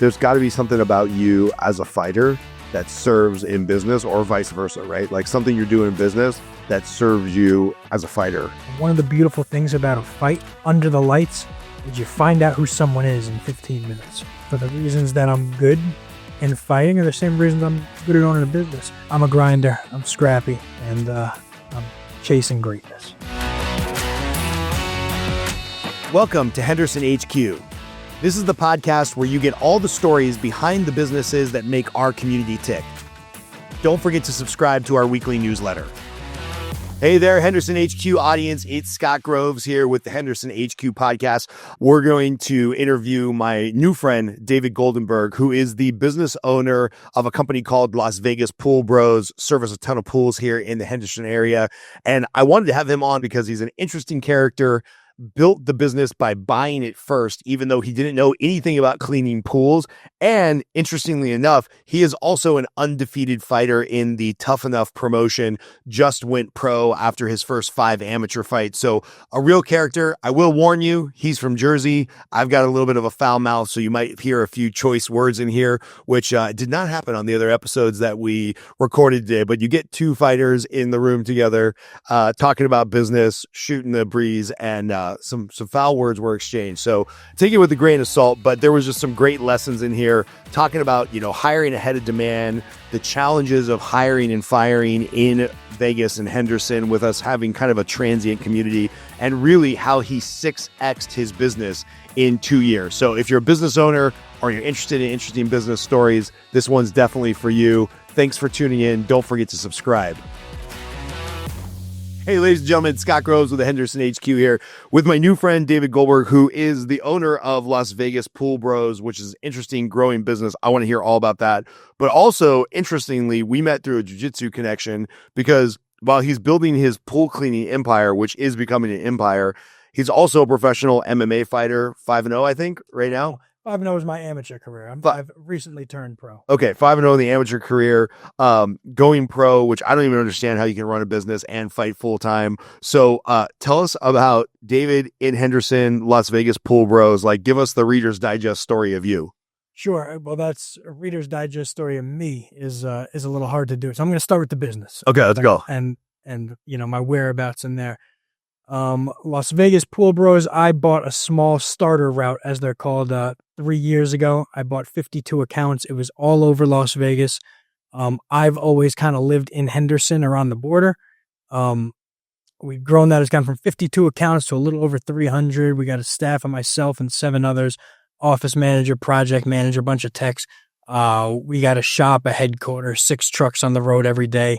there's got to be something about you as a fighter that serves in business or vice versa, right? Like something you're doing in business that serves you as a fighter. One of the beautiful things about a fight under the lights is you find out who someone is in 15 minutes. For the reasons that I'm good in fighting are the same reasons I'm good at owning a business. I'm a grinder, I'm scrappy, and I'm chasing greatness. Welcome to Henderson HQ. This is the podcast where you get all the stories behind the businesses that make our community tick. Don't forget to subscribe to our weekly newsletter. Hey there, Henderson HQ audience. It's Scott Groves here with the Henderson HQ podcast. We're going to interview my new friend, David Goldenberg, who is the business owner of a company called Las Vegas Pool Bros, service a ton of pools here in the Henderson area. And I wanted to have him on because he's an interesting character, built the business by buying it first, even though he didn't know anything about cleaning pools. And interestingly enough, he is also an undefeated fighter in the Tough Enough promotion, just went pro after his first 5 amateur fights. So a real character. I will warn you, he's from Jersey. I've got a little bit of a foul mouth, so you might hear a few choice words in here, which did not happen on the other episodes that we recorded today. But you get 2 fighters in the room together, talking about business, shooting the breeze, and some foul words were exchanged. So take it with a grain of salt, but there was just some great lessons in here talking about, hiring ahead of demand, the challenges of hiring and firing in Vegas and Henderson with us having kind of a transient community, and really how he 6x'd his business in 2 years. So if you're a business owner or you're interested in interesting business stories, this one's definitely for you. Thanks for tuning in. Don't forget to subscribe. Hey, ladies and gentlemen, Scott Groves with the Henderson HQ here with my new friend, David Goldberg, who is the owner of Las Vegas Pool Bros, which is an interesting growing business. I want to hear all about that. But also, interestingly, we met through a jiu-jitsu connection because while he's building his pool cleaning empire, which is becoming an empire, he's also a professional MMA fighter, 5-0, I think, right now. 5-0 is my amateur career. I've recently turned pro. Okay, 5-0 in the amateur career, going pro, which I don't even understand how you can run a business and fight full time. So tell us about David in Henderson, Las Vegas Pool Bros. Like, give us the Reader's Digest story of you. Sure. Well, that's a Reader's Digest story of me is a little hard to do. So I'm going to start with the business. Okay, let's go. And my whereabouts in there. Las Vegas Pool Bros, I bought a small starter route, as they're called, 3 years ago. I bought 52 accounts. It was all over Las Vegas. I've always kind of lived in Henderson or on the border. We've grown that. It's gone from 52 accounts to a little over 300. We got a staff of myself and 7 others, office manager, project manager, a bunch of techs. We got a shop, a headquarters, 6 trucks on the road every day.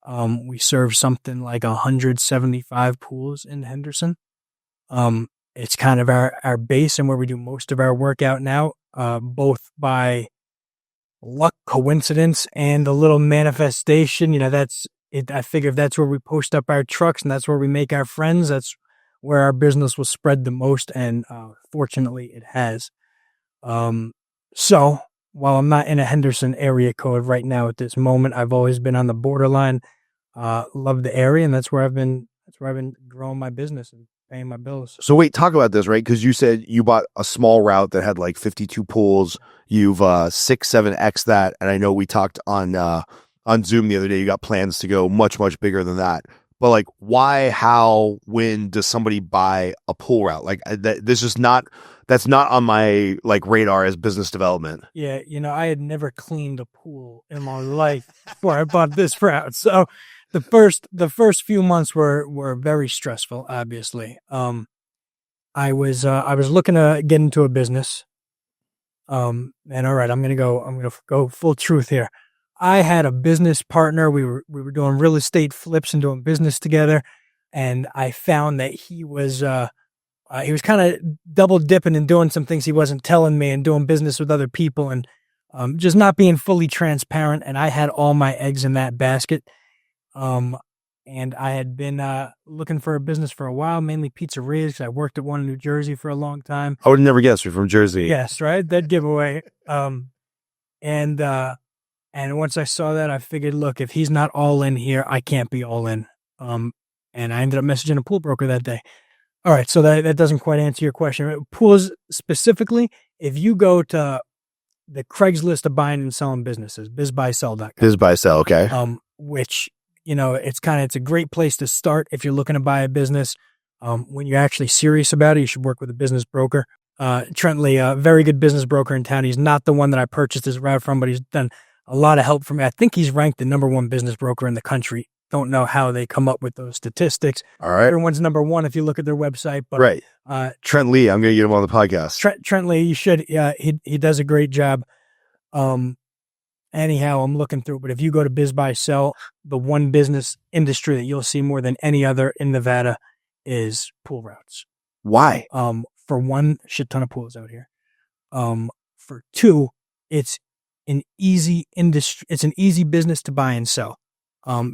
We serve something like 175 pools in Henderson. It's kind of our base and where we do most of our workout now, both by luck, coincidence, and a little manifestation. That's it. I figure if that's where we post up our trucks and that's where we make our friends, that's where our business will spread the most. And fortunately, it has. So while I'm not in a Henderson area code right now at this moment, I've always been on the borderline. Love the area, and that's where I've been growing my business and paying my bills. So wait, talk about this, right? Because you said you bought a small route that had like 52 pools. You've 6-7x that, and I know we talked on Zoom the other day. You got plans to go much bigger than that. But like, why, how, when does somebody buy a pool route? Like that's not on my like radar as business development. Yeah, I had never cleaned a pool in my life before I bought this route. So the first few months were very stressful, obviously. I was looking to get into a business. And all right, I'm gonna go full truth here. I had a business partner. We were doing real estate flips and doing business together, and I found that he was kind of double dipping and doing some things he wasn't telling me, and doing business with other people, and just not being fully transparent. And I had all my eggs in that basket. And I had been looking for a business for a while, mainly pizzerias, because I worked at one in New Jersey for a long time. I would have never guessed you're from Jersey. Yes, right? That giveaway. And once I saw that, I figured, look, if he's not all in here, I can't be all in. And I ended up messaging a pool broker that day. All right, so that doesn't quite answer your question. Pools specifically, if you go to the Craigslist of buying and selling businesses, bizbuysell.com. Biz buy sell. Okay. Which, it's a great place to start if you're looking to buy a business. When you're actually serious about it, you should work with a business broker. Trent Lee, a very good business broker in town. He's not the one that I purchased his route from, but he's done a lot of help for me. I think he's ranked the number one business broker in the country. Don't know how they come up with those statistics. All right. Everyone's number one if you look at their website. But, right. Trent Lee, I'm going to get him on the podcast. Trent Lee, you should. Yeah, he does a great job. Anyhow, I'm looking through, but if you go to Biz Buy Sell, the one business industry that you'll see more than any other in Nevada is pool routes. Why? For one, shit ton of pools out here. For two, it's an easy industry. It's an easy business to buy and sell,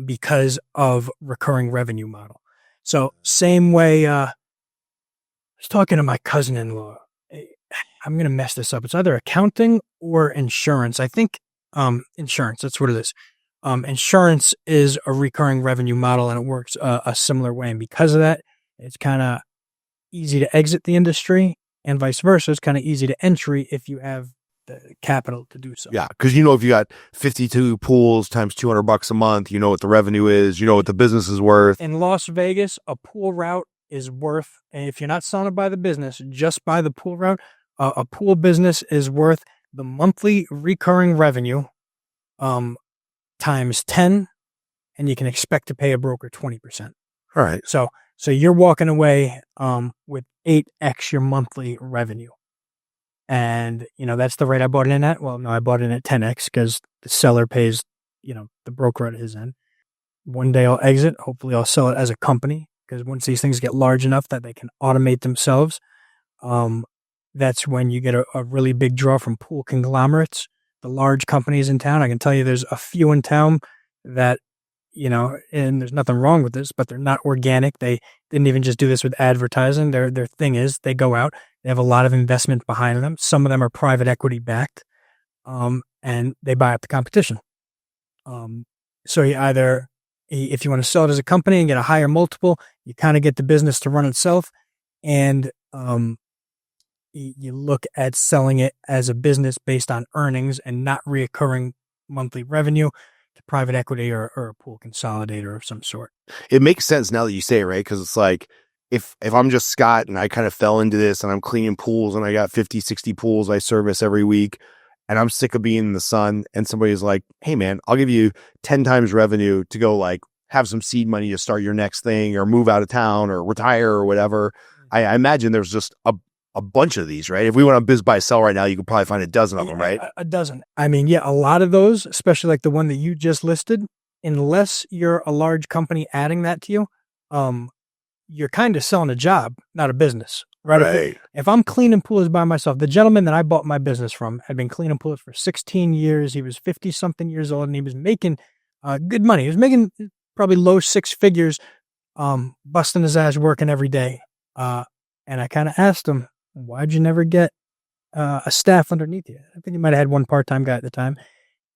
because of recurring revenue model. So same way, I was talking to my cousin-in-law. I'm going to mess this up. It's either accounting or insurance. I think insurance, that's what it is. Insurance is a recurring revenue model, and it works a similar way. And because of that, it's kind of easy to exit the industry, and vice versa. It's kind of easy to entry if you have the capital to do so. Yeah, because if you got 52 pools times $200 a month, you know what the revenue is, you know what the business is worth. In Las Vegas, a pool route is worth, and if you're not selling it by the business, just by the pool route, a pool business is worth the monthly recurring revenue times 10, and you can expect to pay a broker 20%. All right. So you're walking away with 8x your monthly revenue. And, that's the rate I bought it in at. Well, no, I bought it in at 10x because the seller pays, the broker at his end. One day I'll exit. Hopefully I'll sell it as a company, because once these things get large enough that they can automate themselves, that's when you get a really big draw from pool conglomerates, the large companies in town. I can tell you there's a few in town that, and there's nothing wrong with this, but they're not organic. They didn't even just do this with advertising. Their thing is they go out, they have a lot of investment behind them. Some of them are private equity backed, and they buy up the competition. So you either, if you want to sell it as a company and get a higher multiple, you kind of get the business to run itself, and you look at selling it as a business based on earnings and not reoccurring monthly revenue to private equity or a pool consolidator of some sort. It makes sense now that you say it, right? Because it's like, if I'm just Scott and I kind of fell into this and I'm cleaning pools and I got 50, 60 pools I service every week, and I'm sick of being in the sun, and somebody's like, hey man, I'll give you 10 times revenue to go have some seed money to start your next thing or move out of town or retire or whatever. I imagine there's just a bunch of these, right? If we went on Biz Buy Sell right now, you could probably find a dozen of them, right? A dozen. I mean, yeah, a lot of those, especially like the one that you just listed, unless you're a large company adding that to you, you're kind of selling a job, not a business, right? Right. If I'm cleaning pools by myself, the gentleman that I bought my business from had been cleaning pools for 16 years. He was 50-something years old, and he was making good money. He was making probably low six figures, busting his ass working every day. And I kind of asked him, why'd you never get a staff underneath you? I think he might have had one part-time guy at the time.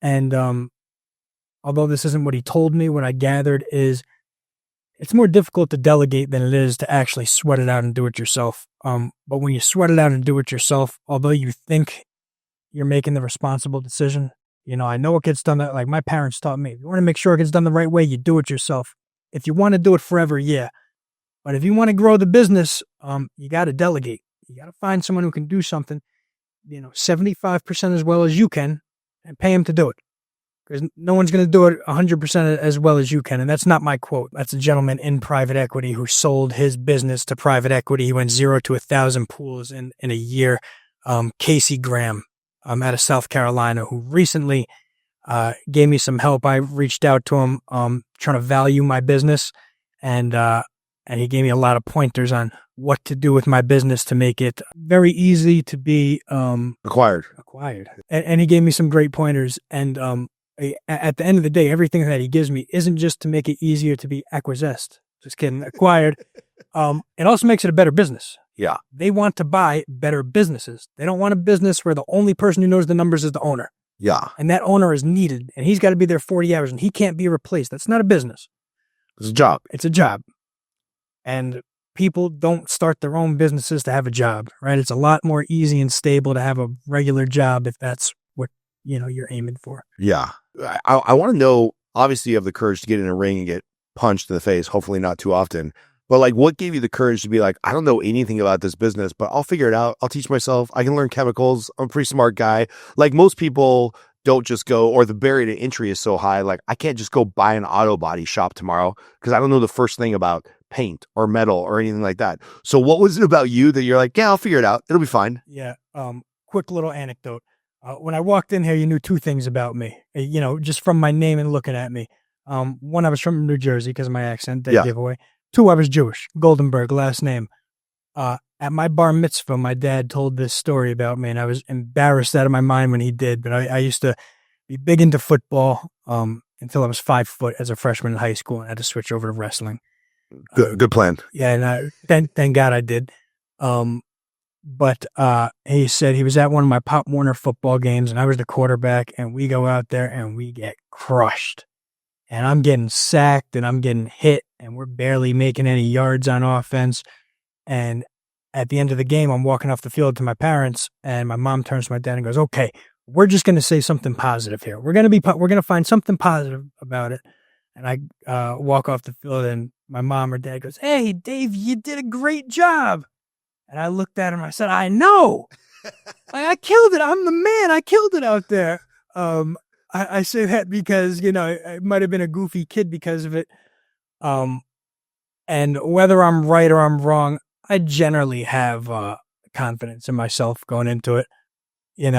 And although this isn't what he told me, what I gathered is it's more difficult to delegate than it is to actually sweat it out and do it yourself. But when you sweat it out and do it yourself, although you think you're making the responsible decision, I know it gets done that, like my parents taught me. If you want to make sure it gets done the right way, you do it yourself. If you want to do it forever, yeah. But if you want to grow the business, you got to delegate. You got to find someone who can do something, 75% as well as you can, and pay him to do it. Because no one's going to do it 100% as well as you can. And that's not my quote. That's a gentleman in private equity who sold his business to private equity. He went 0 to 1,000 pools in a year. Casey Graham out of South Carolina, who recently gave me some help. I reached out to him trying to value my business, and he gave me a lot of pointers on what to do with my business to make it very easy to be acquired. And he gave me some great pointers. And at the end of the day, everything that he gives me isn't just to make it easier to be acquiesced. Just kidding, acquired. It also makes it a better business. Yeah. They want to buy better businesses. They don't want a business where the only person who knows the numbers is the owner. Yeah. And that owner is needed, and he's got to be there 40 hours, and he can't be replaced. That's not a business. It's a job. It's a job. And people don't start their own businesses to have a job, right? It's a lot more easy and stable to have a regular job if that's you're aiming for. Yeah. I want to know, obviously you have the courage to get in a ring and get punched in the face, hopefully not too often. But like, what gave you the courage to be like, I don't know anything about this business, but I'll figure it out. I'll teach myself. I can learn chemicals. I'm a pretty smart guy. Like most people don't just go, or the barrier to entry is so high. Like I can't just go buy an auto body shop tomorrow because I don't know the first thing about paint or metal or anything like that. So what was it about you that you're like, yeah, I'll figure it out. It'll be fine. Yeah. Quick little anecdote. When I walked in here, you knew two things about me, just from my name and looking at me. One, I was from New Jersey because of my accent, that giveaway. Two, I was Jewish, Goldenberg, last name. At my bar mitzvah, my dad told this story about me, and I was embarrassed out of my mind when he did, but I used to be big into football until I was 5 foot as a freshman in high school, and I had to switch over to wrestling. Good plan. Yeah, and thank God I did. But he said he was at one of my Pop Warner football games, and I was the quarterback, and we go out there and we get crushed. And I'm getting sacked, and I'm getting hit, and we're barely making any yards on offense. And at the end of the game, I'm walking off the field to my parents, and my mom turns to my dad and goes, "Okay, we're just going to say something positive here. We're going to find something positive about it." And I walk off the field, and my mom or dad goes, "Hey, Dave, you did a great job." And I looked at him and I said, "I know. I killed it. I'm the man. I killed it out there." I say that because, I might have been a goofy kid because of it. And whether I'm right or I'm wrong, I generally have confidence in myself going into it, and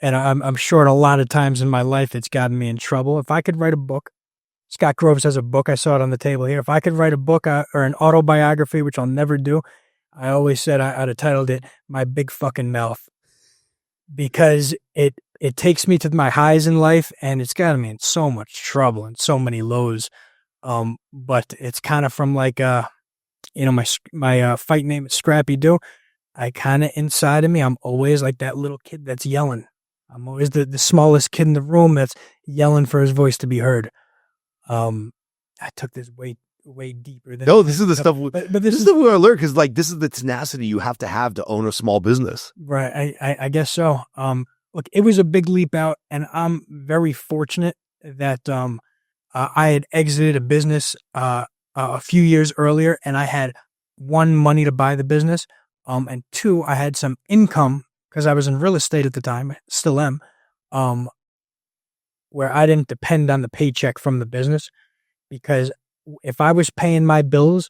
I'm sure a lot of times in my life it's gotten me in trouble. If I could write a book, Scott Groves has a book, I saw it on the table here. If I could write a book or an autobiography, which I'll never do, I always said I'd have titled it My Big Fucking Mouth, because it takes me to my highs in life, and it's gotten me in so much trouble and so many lows. But it's kind of from like, my fight name is Scrappy Doo. I kind of inside of me, I'm always like that little kid that's yelling. I'm always the smallest kid in the room that's yelling for his voice to be heard. I took this way deeper than this is the stuff. But this is the stuff we want to learn, because like this is the tenacity you have to own a small business. Right. I guess so. Look, it was a big leap out, and I'm very fortunate that I had exited a business a few years earlier, and I had one, money to buy the business, and two, I had some income because I was in real estate at the time, still am, where I didn't depend on the paycheck from the business, because if I was paying my bills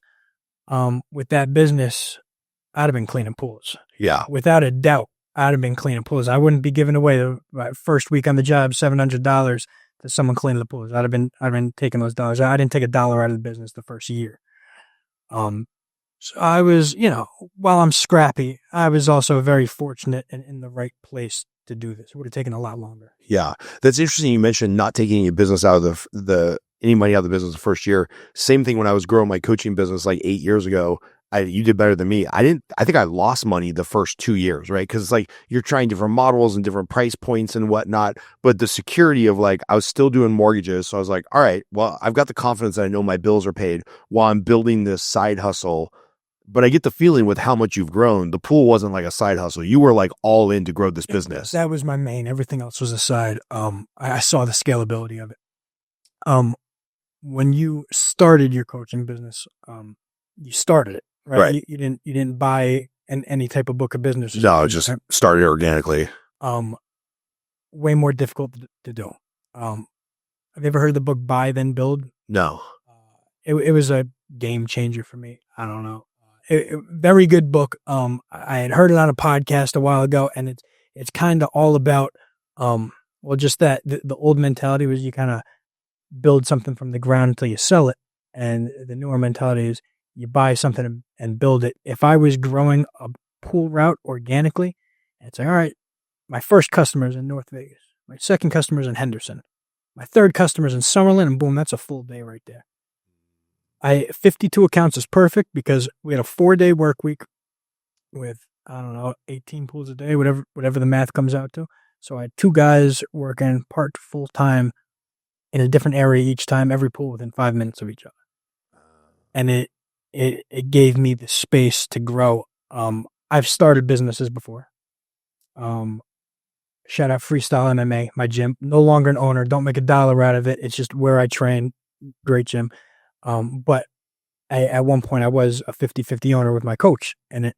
with that business, I'd have been cleaning pools. Yeah. Without a doubt, I'd have been cleaning pools. I wouldn't be giving away the first week on the job $700 to someone cleaning the pools. I'd have been taking those dollars. I didn't take a dollar out of the business the first year. So I was, while I'm scrappy, I was also very fortunate and in the right place to do this. It would have taken a lot longer. Yeah. That's interesting. You mentioned not taking any business out of any money out of the business the first year. Same thing when I was growing my coaching business like 8 years ago. You did better than me. I think I lost money the first 2 years, right? Because it's like you're trying different models and different price points and whatnot. But the security of like, I was still doing mortgages. So I was like, all right, well, I've got the confidence that I know my bills are paid while I'm building this side hustle. But I get the feeling with how much you've grown, the pool wasn't like a side hustle. You were like all in to grow this business. That was my main. Everything else was a side. I saw the scalability of it. When you started your coaching business, you started it, right? You didn't buy any type of book of business. No, it just started organically. Way more difficult to do. Have you ever heard the book Buy Then Build? No. It was a game changer for me. I don't know. Very good book. I had heard it on a podcast a while ago, and it's kind of all about, just that the old mentality was you kind of build something from the ground until you sell it, and the newer mentality is you buy something and build it. If I was growing a pool route organically, it's like, all right, my first customer is in North Vegas, my second customer is in Henderson, my third customer is in Summerlin, and boom, that's a full day right there. 52 accounts is perfect because we had a 4-day work week with, 18 pools a day, whatever the math comes out to. So I had 2 guys working part to full time in a different area each time, every pool within 5 minutes of each other. And it gave me the space to grow. I've started businesses before. shout out Freestyle MMA, my gym. No longer an owner. Don't make $1 out of it. It's just where I train. Great gym. But at one point I was a 50-50 owner with my coach, and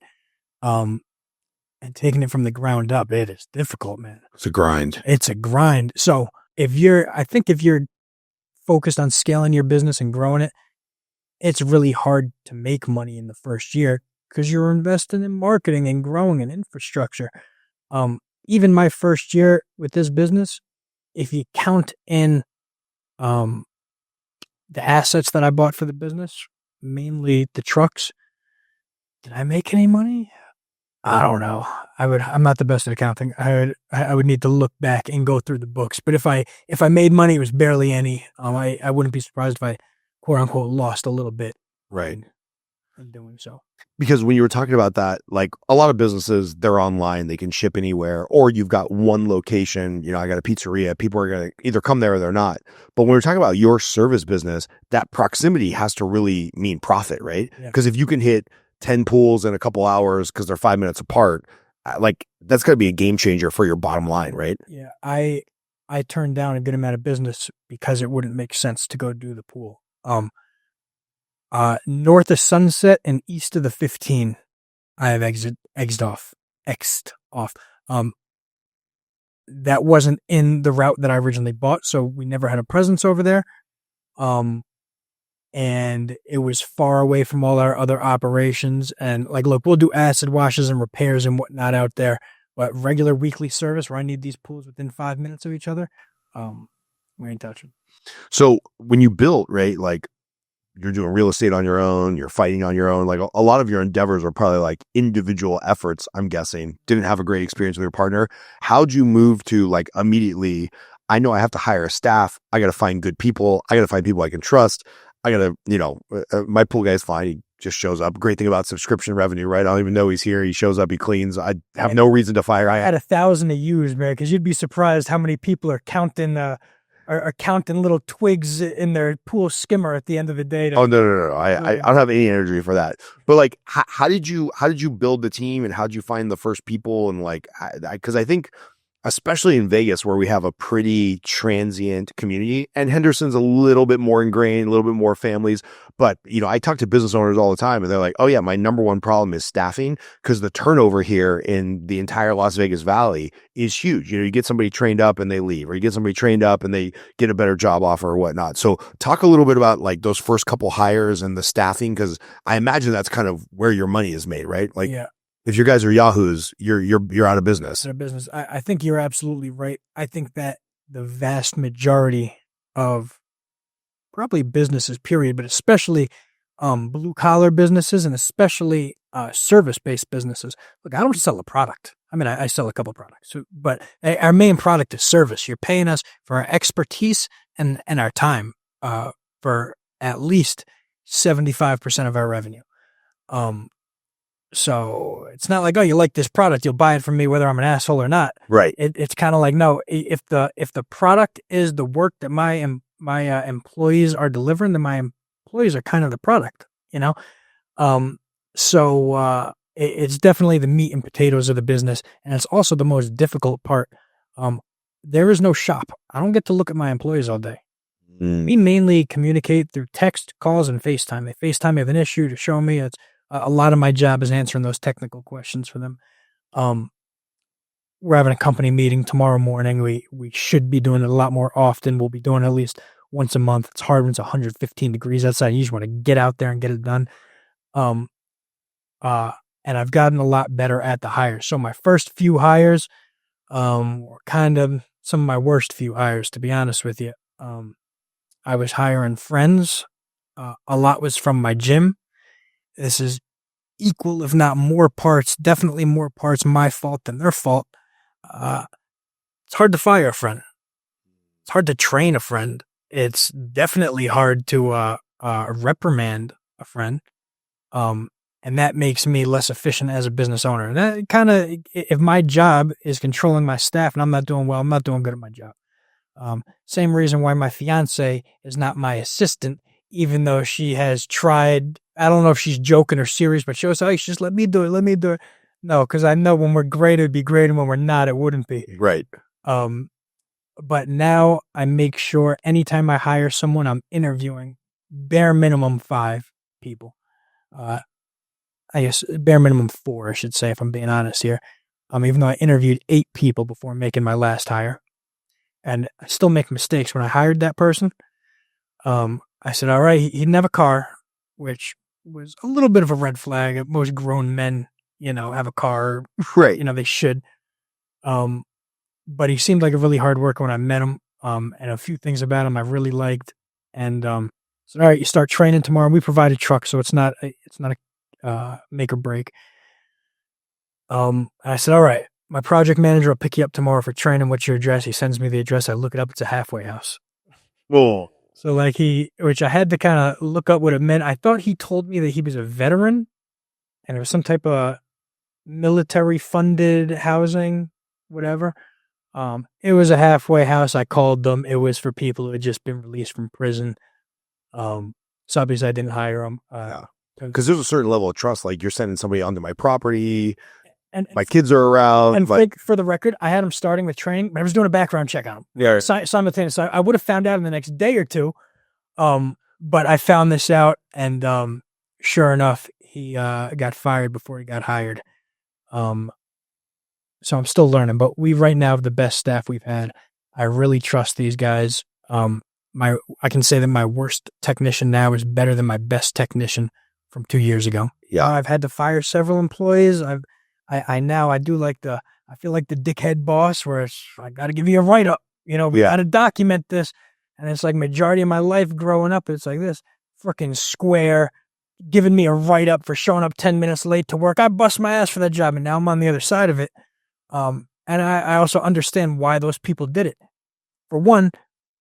and taking it from the ground up, it is difficult, man. It's a grind. It's a grind. So I think if you're focused on scaling your business and growing it, it's really hard to make money in the first year because you're investing in marketing and growing and infrastructure. Even my first year with this business, if you count in the assets that I bought for the business, mainly the trucks, did I make any money? I don't know. I'm not the best at accounting. I would need to look back and go through the books. But if I made money, it was barely any. I wouldn't be surprised if I, quote unquote, lost a little bit. Right. In doing so. Because when you were talking about that, like a lot of businesses, they're online, they can ship anywhere, or you've got one location. I got a pizzeria. People are going to either come there or they're not. But when we're talking about your service business, that proximity has to really mean profit, right? Because if you can hit 10 pools in a couple hours because they're 5 minutes apart, like that's got to be a game changer for your bottom line, right? Yeah. I turned down a good amount of business because it wouldn't make sense to go do the pool. North of Sunset and east of the 15, I have X'd off. That wasn't in the route that I originally bought, so we never had a presence over there. And it was far away from all our other operations. And like, look, we'll do acid washes and repairs and whatnot out there, but regular weekly service where I need these pools within 5 minutes of each other, we ain't touching. So when you built, right, like you're doing real estate on your own, you're fighting on your own, like a lot of your endeavors are probably like individual efforts, I'm guessing. Didn't have a great experience with your partner. How'd you move to like immediately, I know I have to hire a staff. I got to find good people. I got to find people I can trust. I got to, my pool guy's fine. He just shows up. Great thing about subscription revenue, right? I don't even know he's here. He shows up, he cleans. I have no reason to fire. I had 1,000 to use, man, because you'd be surprised how many people are counting little twigs in their pool skimmer at the end of the day. Oh, no. I don't have any energy for that. But like, how did you build the team, and how did you find the first people? And like, because I think, especially in Vegas, where we have a pretty transient community, and Henderson's a little bit more ingrained, a little bit more families. But, I talk to business owners all the time, and they're like, oh yeah, my number one problem is staffing, because the turnover here in the entire Las Vegas Valley is huge. You get somebody trained up and they leave, or you get somebody trained up and they get a better job offer or whatnot. So talk a little bit about like those first couple hires and the staffing, because I imagine that's kind of where your money is made, right? Like, yeah. If your guys are yahoos, you're out of business. Out of business. I think you're absolutely right. I think that the vast majority of probably businesses, period, but especially blue collar businesses and especially service-based businesses. Look, I don't sell a product. I mean, I sell a couple products, but our main product is service. You're paying us for our expertise and our time for at least 75% of our revenue. So it's not like, oh, you like this product, you'll buy it from me whether I'm an asshole or not. Right. It's kind of like, no, if the product is the work that my employees are delivering, then my employees are kind of the product, So it's definitely the meat and potatoes of the business, and it's also the most difficult part. There is no shop. I don't get to look at my employees all day. We mainly communicate through text, calls, and FaceTime. They FaceTime me with an issue to show me. It's a lot of my job is answering those technical questions for them. We're having a company meeting tomorrow morning. We should be doing it a lot more often. We'll be doing it at least once a month. It's hard when it's 115 degrees outside. You just want to get out there and get it done. And I've gotten a lot better at the hires. So my first few hires were kind of some of my worst few hires, to be honest with you. I was hiring friends. A lot was from my gym. This is equal, if not more parts, definitely more parts my fault than their fault. It's hard to fire a friend. It's hard to train a friend. It's definitely hard to reprimand a friend. And that makes me less efficient as a business owner. And that kind of, if my job is controlling my staff and I'm not doing well, I'm not doing good at my job. Same reason why my fiance is not my assistant, even though she has tried. I don't know if she's joking or serious, but she was like, just let me do it. No, because I know when we're great, it'd be great, and when we're not, it wouldn't be. Right. But now I make sure anytime I hire someone, I'm interviewing bare minimum 5 people. I guess bare minimum 4, I should say, if I'm being honest here. Even though I interviewed 8 people before making my last hire, and I still make mistakes. When I hired that person, I said, all right, he didn't have a car, which was a little bit of a red flag. Most grown men, have a car. Right. They should. But he seemed like a really hard worker when I met him. And a few things about him I really liked. And said, all right, you start training tomorrow. We provide a truck, so it's not a make or break. I said, all right, my project manager will pick you up tomorrow for training. What's your address? He sends me the address. I look it up. It's a halfway house. Whoa. So which I had to kind of look up what it meant. I thought he told me that he was a veteran and it was some type of military funded housing, whatever. It was a halfway house. I called them. It was for people who had just been released from prison. So obviously I didn't hire them. Because there's a certain level of trust. Like, you're sending somebody onto my property. And my kids are around. And for the record, I had him starting with training, but I was doing a background check on him. Yeah. Simultaneously. I would have found out in the next day or two. But I found this out, and sure enough, he got fired before he got hired. So I'm still learning, but we right now have the best staff we've had. I really trust these guys. I can say that my worst technician now is better than my best technician from 2 years ago. Yeah. I've had to fire several employees. I feel like the dickhead boss where I got to give you a write up. We got to document this. And it's like majority of my life growing up, it's like this freaking square giving me a write up for showing up 10 minutes late to work. I bust my ass for that job. And now I'm on the other side of it. And I also understand why those people did it. For one,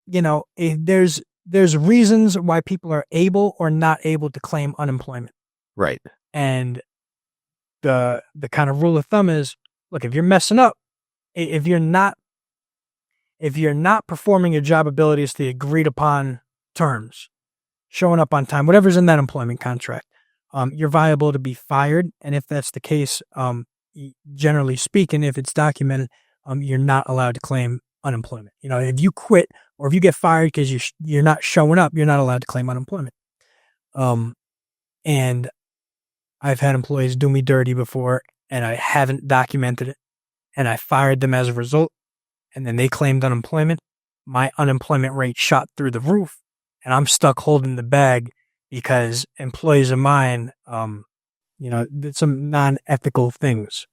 there's reasons why people are able or not able to claim unemployment. Right. And the kind of rule of thumb is, look, if you're messing up, if you're not performing your job abilities to the agreed upon terms, showing up on time, whatever's in that employment contract, you're viable to be fired. And if that's the case, generally speaking, if it's documented, you're not allowed to claim unemployment. If you quit or if you get fired because you're not showing up, you're not allowed to claim unemployment. And I've had employees do me dirty before, and I haven't documented it, and I fired them as a result, and then they claimed unemployment. My unemployment rate shot through the roof, and I'm stuck holding the bag because employees of mine, did some non-ethical things.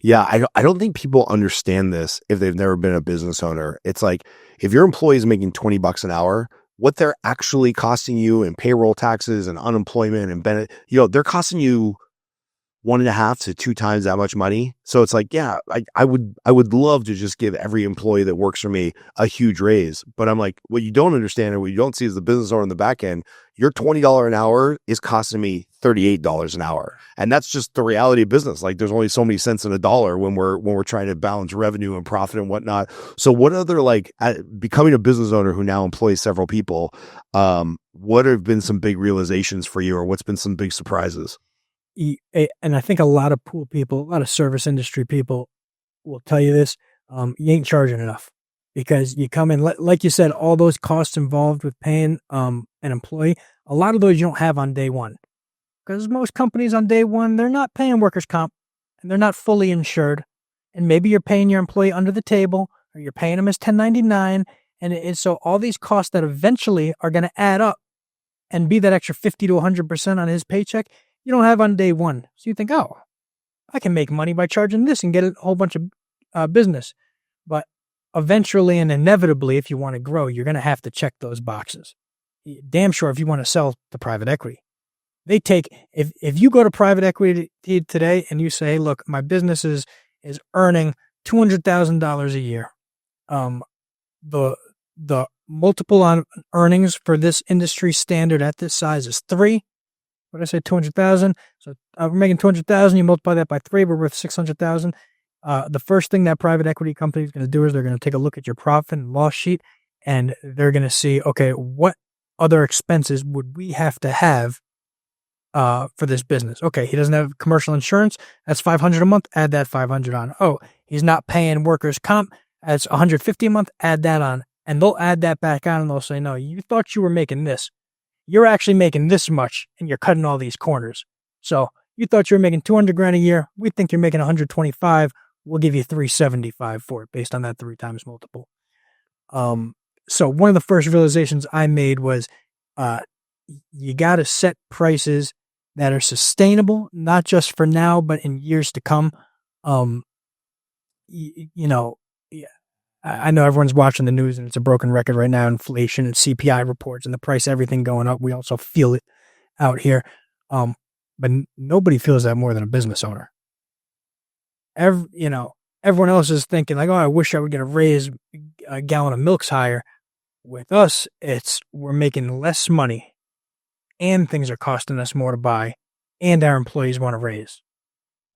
Yeah, I don't think people understand this if they've never been a business owner. It's like, if your employee is making $20 an hour, what they're actually costing you in payroll taxes and unemployment and benefit, they're costing you 1.5 to 2 times that much money. So it's like, yeah, I would love to just give every employee that works for me a huge raise. But I'm like, what you don't understand and what you don't see as the business owner in the back end, your $20 an hour is costing me $38 an hour. And that's just the reality of business. Like, there's only so many cents in a dollar when we're trying to balance revenue and profit and whatnot. So what other, becoming a business owner who now employs several people, what have been some big realizations for you, or what's been some big surprises? And I think a lot of pool people, a lot of service industry people will tell you this, you ain't charging enough, because you come in, like you said, all those costs involved with paying an employee, a lot of those you don't have on day one, because most companies on day one, they're not paying workers' comp and they're not fully insured. And maybe you're paying your employee under the table, or you're paying them as 1099. And so all these costs that eventually are going to add up and be that extra 50 to 100% on his paycheck, you don't have on day one. So you think, oh, I can make money by charging this and get a whole bunch of business. But eventually and inevitably, if you want to grow, you're going to have to check those boxes. Damn sure if you want to sell to private equity. They take, if you go to private equity today and you say, hey, look, my business is earning $200,000 a year. The multiple on earnings for this industry standard at this size is 3. What did I say, 200,000? So we're making 200,000. You multiply that by 3, we're worth 600,000. The first thing that private equity company is going to do is they're going to take a look at your profit and loss sheet, and they're going to see, okay, what other expenses would we have to have for this business. Okay, he doesn't have commercial insurance. That's $500 a month. Add that $500 on. Oh, he's not paying workers' comp. That's $150 a month. Add that on. And they'll add that back on and they'll say, no, you thought you were making this. You're actually making this much and you're cutting all these corners. So you thought you were making 200 grand a year. We think you're making 125. We'll give you 375 for it based on that 3 times multiple. So one of the first realizations I made was, you got to set prices that are sustainable, not just for now, but in years to come. I know everyone's watching the news and it's a broken record right now. Inflation and CPI reports and the price, everything going up. We also feel it out here. But nobody feels that more than a business owner. Everyone else is thinking like, oh, I wish I would get a raise, a gallon of milk's higher. With us, we're making less money and things are costing us more to buy and our employees want a raise.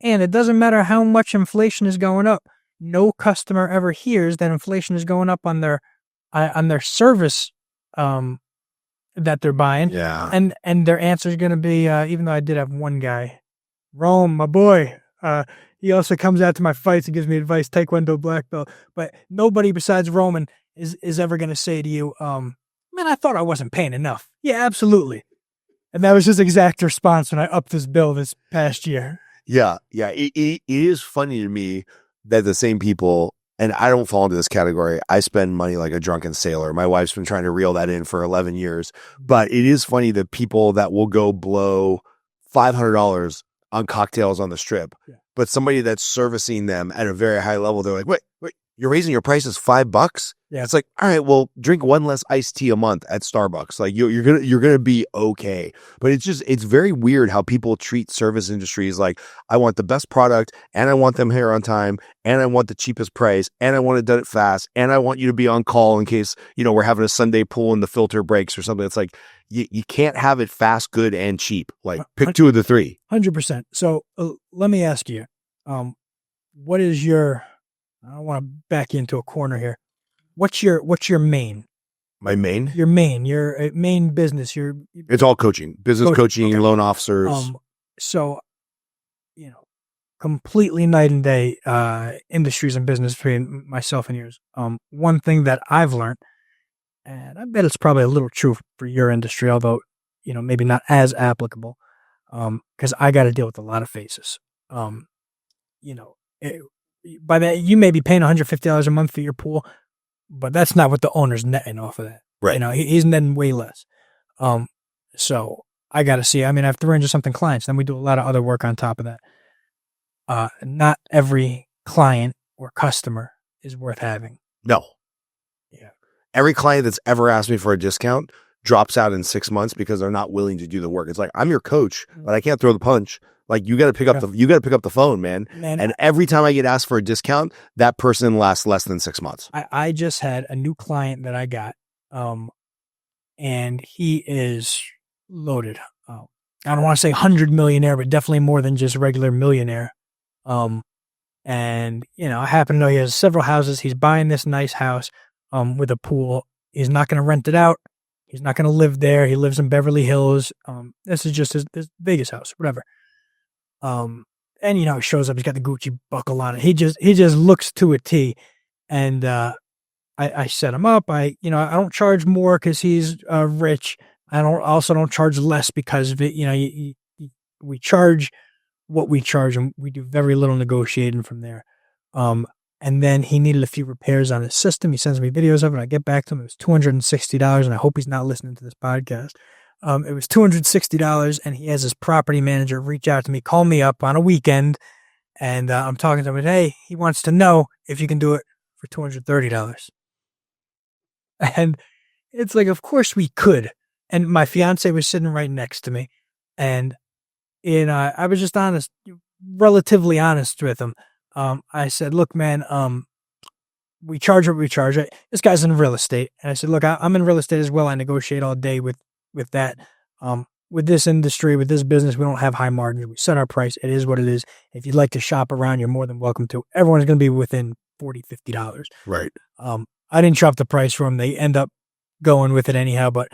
And it doesn't matter how much inflation is going up. No customer ever hears that inflation is going up on their service that they're buying. Yeah. And their answer is going to be, even though I did have one guy, Rome, my boy, he also comes out to my fights and gives me advice, Taekwondo black belt. But nobody besides Roman is ever going to say to you, man, I thought I wasn't paying enough. Yeah, absolutely. And that was his exact response when I upped this bill this past year. Yeah. It is funny to me that the same people, and I don't fall into this category, I spend money like a drunken sailor. My wife's been trying to reel that in for 11 years. But it is funny that people that will go blow $500 on cocktails on the strip, but somebody that's servicing them at a very high level, they're like, wait, you're raising your prices $5? Yeah. It's like, all right, well, drink one less iced tea a month at Starbucks. Like you're gonna be okay. But it's very weird how people treat service industries like, I want the best product and I want them here on time and I want the cheapest price and I want it done fast and I want you to be on call in case, we're having a Sunday pool and the filter breaks or something. It's like, you can't have it fast, good, and cheap. Like pick 2 of the 3. 100%. So let me ask you, what is your, I don't want to back you into a corner here. What's your main? My main? Your main business. It's all coaching, business coaching, okay. Loan officers. So, completely night and day industries and business between myself and yours. One thing that I've learned, and I bet it's probably a little true for your industry, although, maybe not as applicable, because I got to deal with a lot of faces. By that, you may be paying $150 a month for your pool, but that's not what the owner's netting off of that. Right. He's netting way less. So I got to see, I have 300 something clients. Then we do a lot of other work on top of that. Not every client or customer is worth having. No. Yeah. Every client that's ever asked me for a discount drops out in 6 months because they're not willing to do the work. It's like, I'm your coach, but I can't throw the punch. Like you got to pick up the phone, man. And every time I get asked for a discount, that person lasts less than 6 months. I just had a new client that I got, and he is loaded. I don't want to say 100 millionaire, but definitely more than just regular millionaire. And I happen to know he has several houses. He's buying this nice house, with a pool. He's not going to rent it out. He's not going to live there. He lives in Beverly Hills. This is just his Vegas house, whatever. And he shows up, he's got the Gucci buckle on it. He just looks to a T. And, I set him up. I don't charge more cause he's, rich. I don't charge less because of it. We charge what we charge and we do very little negotiating from there. And then he needed a few repairs on his system. He sends me videos of it. I get back to him. It was $260. And I hope he's not listening to this podcast. It was $260, and he has his property manager reach out to me, call me up on a weekend, and I'm talking to him, and hey, he wants to know if you can do it for $230. And it's like, of course we could. And my fiance was sitting right next to me, and I was just honest, relatively honest with him. I said, look, man, we charge what we charge. This guy's in real estate, and I said, look, I'm in real estate as well. I negotiate all day with that. With this industry, with this business, we don't have high margins. We set our price. It is what it is. If you'd like to shop around, you're more than welcome to. Everyone's going to be within $40, $50. Right. I didn't drop the price for them. They end up going with it anyhow. But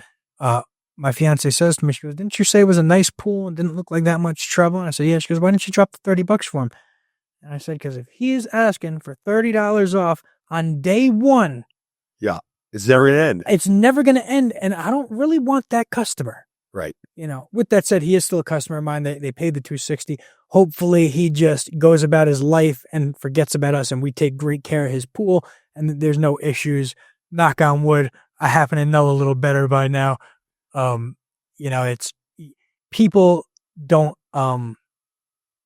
my fiance says to me, she goes, "Didn't you say it was a nice pool and didn't look like that much trouble?" And I said, "Yeah." She goes, "Why didn't you drop the $30 for him?" And I said, "Because if he is asking for $30 off on day one, Yeah. It's never going to end. it's never going to end. And I don't really want that customer." Right. With that said, he is still a customer of mine. They paid the $260. Hopefully he just goes about his life and forgets about us, and we take great care of his pool, and there's no issues. Knock on wood. I happen to know a little better by now. It's people don't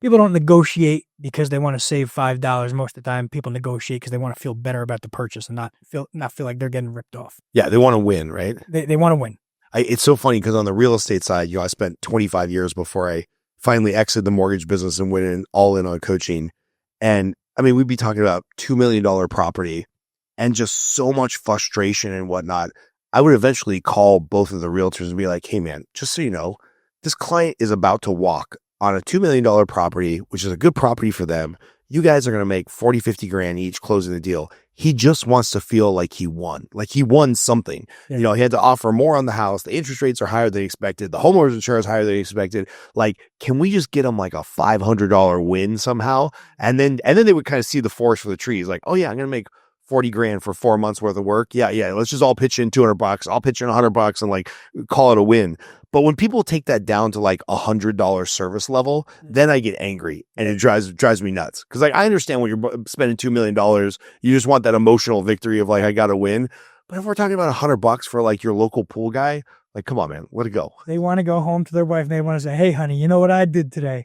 negotiate because they want to save $5. Most of the time, people negotiate because they want to feel better about the purchase and not feel like they're getting ripped off. Yeah, they want to win, right? They want to win. It's so funny because on the real estate side, I spent 25 years before I finally exited the mortgage business and went all in on coaching. And I mean, we'd be talking about $2 million property and just so much frustration and whatnot. I would eventually call both of the realtors and be like, "Hey man, just so you know, this client is about to walk on a $2 million property, which is a good property for them. You guys are going to make 40, 50 grand each closing the deal. He just wants to feel like he won something. Yeah. He had to offer more on the house. The interest rates are higher than expected. The homeowner's insurance is higher than expected. Like, can we just get him like a $500 win somehow?" And then they would kind of see the forest for the trees. Like, "Oh yeah, I'm going to make 40 grand for 4 months worth of work. Yeah. Let's just all pitch in $200. I'll pitch in $100 and like call it a win." But when people take that down to like $100 service level, then I get angry and it drives me nuts. Cause like, I understand when you're spending $2 million, you just want that emotional victory of like, I got to win. But if we're talking about $100 for like your local pool guy, like, come on, man, let it go. They want to go home to their wife and they want to say, "Hey honey, you know what I did today?"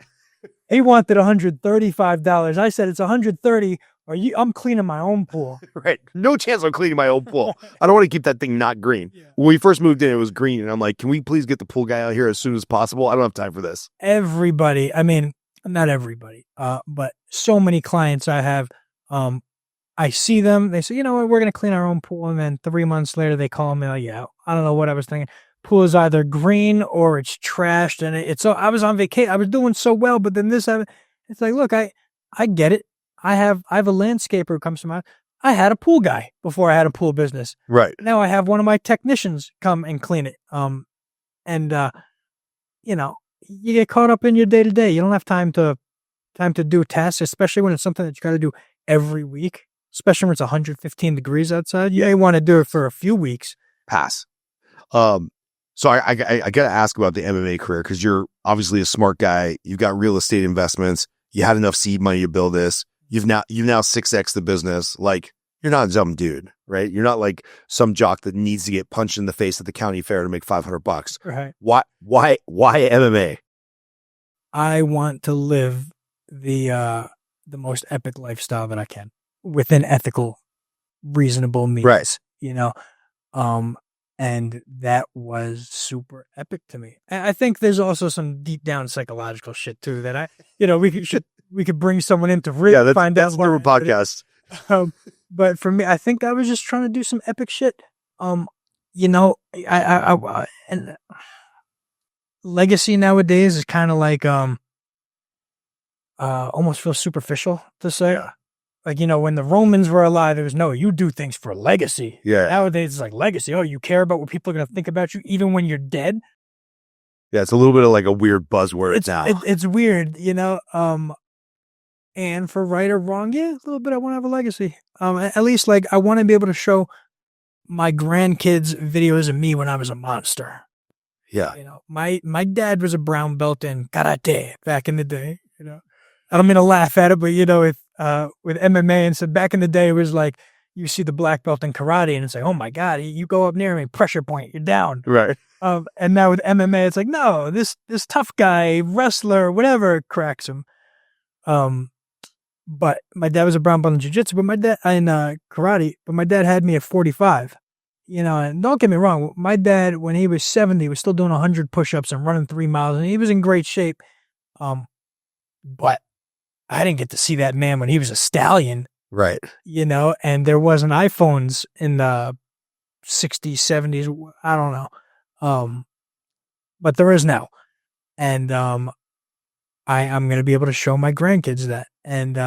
He wanted $135. I said, "It's $130 or I'm cleaning my own pool." Right. No chance I'm cleaning my own pool. I don't want to keep that thing not green. Yeah. When we first moved in, it was green. And I'm like, "Can we please get the pool guy out here as soon as possible? I don't have time for this." Everybody, I mean, not everybody, but so many clients I have, I see them, they say, "You know what, we're going to clean our own pool." And then 3 months later, they call me like, "Yeah, I don't know what I was thinking. Pool is either green or it's trashed." And it's so, I was on vacation. I was doing so well, but then this happened. It's like, look, I get it. I have a landscaper who comes to mind. I had a pool guy before I had a pool business. Right. Now I have one of my technicians come and clean it. You get caught up in your day to day. You don't have time to do tasks, especially when it's something that you got to do every week, especially when it's 115 degrees outside. You may want to do it for a few weeks. Pass. So I got to ask about the MMA career because you're obviously a smart guy. You've got real estate investments. You had enough seed money to build this. You've now 6x the business. Like, you're not a dumb dude, right? You're not like some jock that needs to get punched in the face at the county fair to make $500. Right. Why MMA? I want to live the most epic lifestyle that I can within ethical, reasonable means. Right. And that was super epic to me. And I think there's also some deep down psychological shit too that we could bring someone in to really find out. That's a different podcast. But for me, I think I was just trying to do some epic shit. And legacy nowadays is kind of like almost feels superficial to say. Yeah. Like, when the Romans were alive, it was, no, you do things for legacy. Yeah. Nowadays, it's like legacy. Oh, you care about what people are going to think about you even when you're dead? Yeah, it's a little bit of like a weird buzzword now. It's weird, and for right or wrong, yeah, a little bit, I want to have a legacy. At least, like, I want to be able to show my grandkids videos of me when I was a monster. Yeah. My dad was a brown belt in karate back in the day, I don't mean to laugh at it, but, with MMA and so back in the day, it was like you see the black belt in karate and it's like, oh my God, you go up near me, pressure point, you're down. Right. And now with MMA, it's like, no, this tough guy, wrestler, whatever, cracks him. But my dad was a brown belt in jiu-jitsu, but my dad in karate, but my dad had me at 45. And don't get me wrong, my dad, when he was 70, was still doing 100 push-ups and running 3 miles, and he was in great shape. But I didn't get to see that man when he was a stallion. Right. And there wasn't iPhones in the 60s, 70s. I don't know. But there is now. And I'm going to be able to show my grandkids that. And,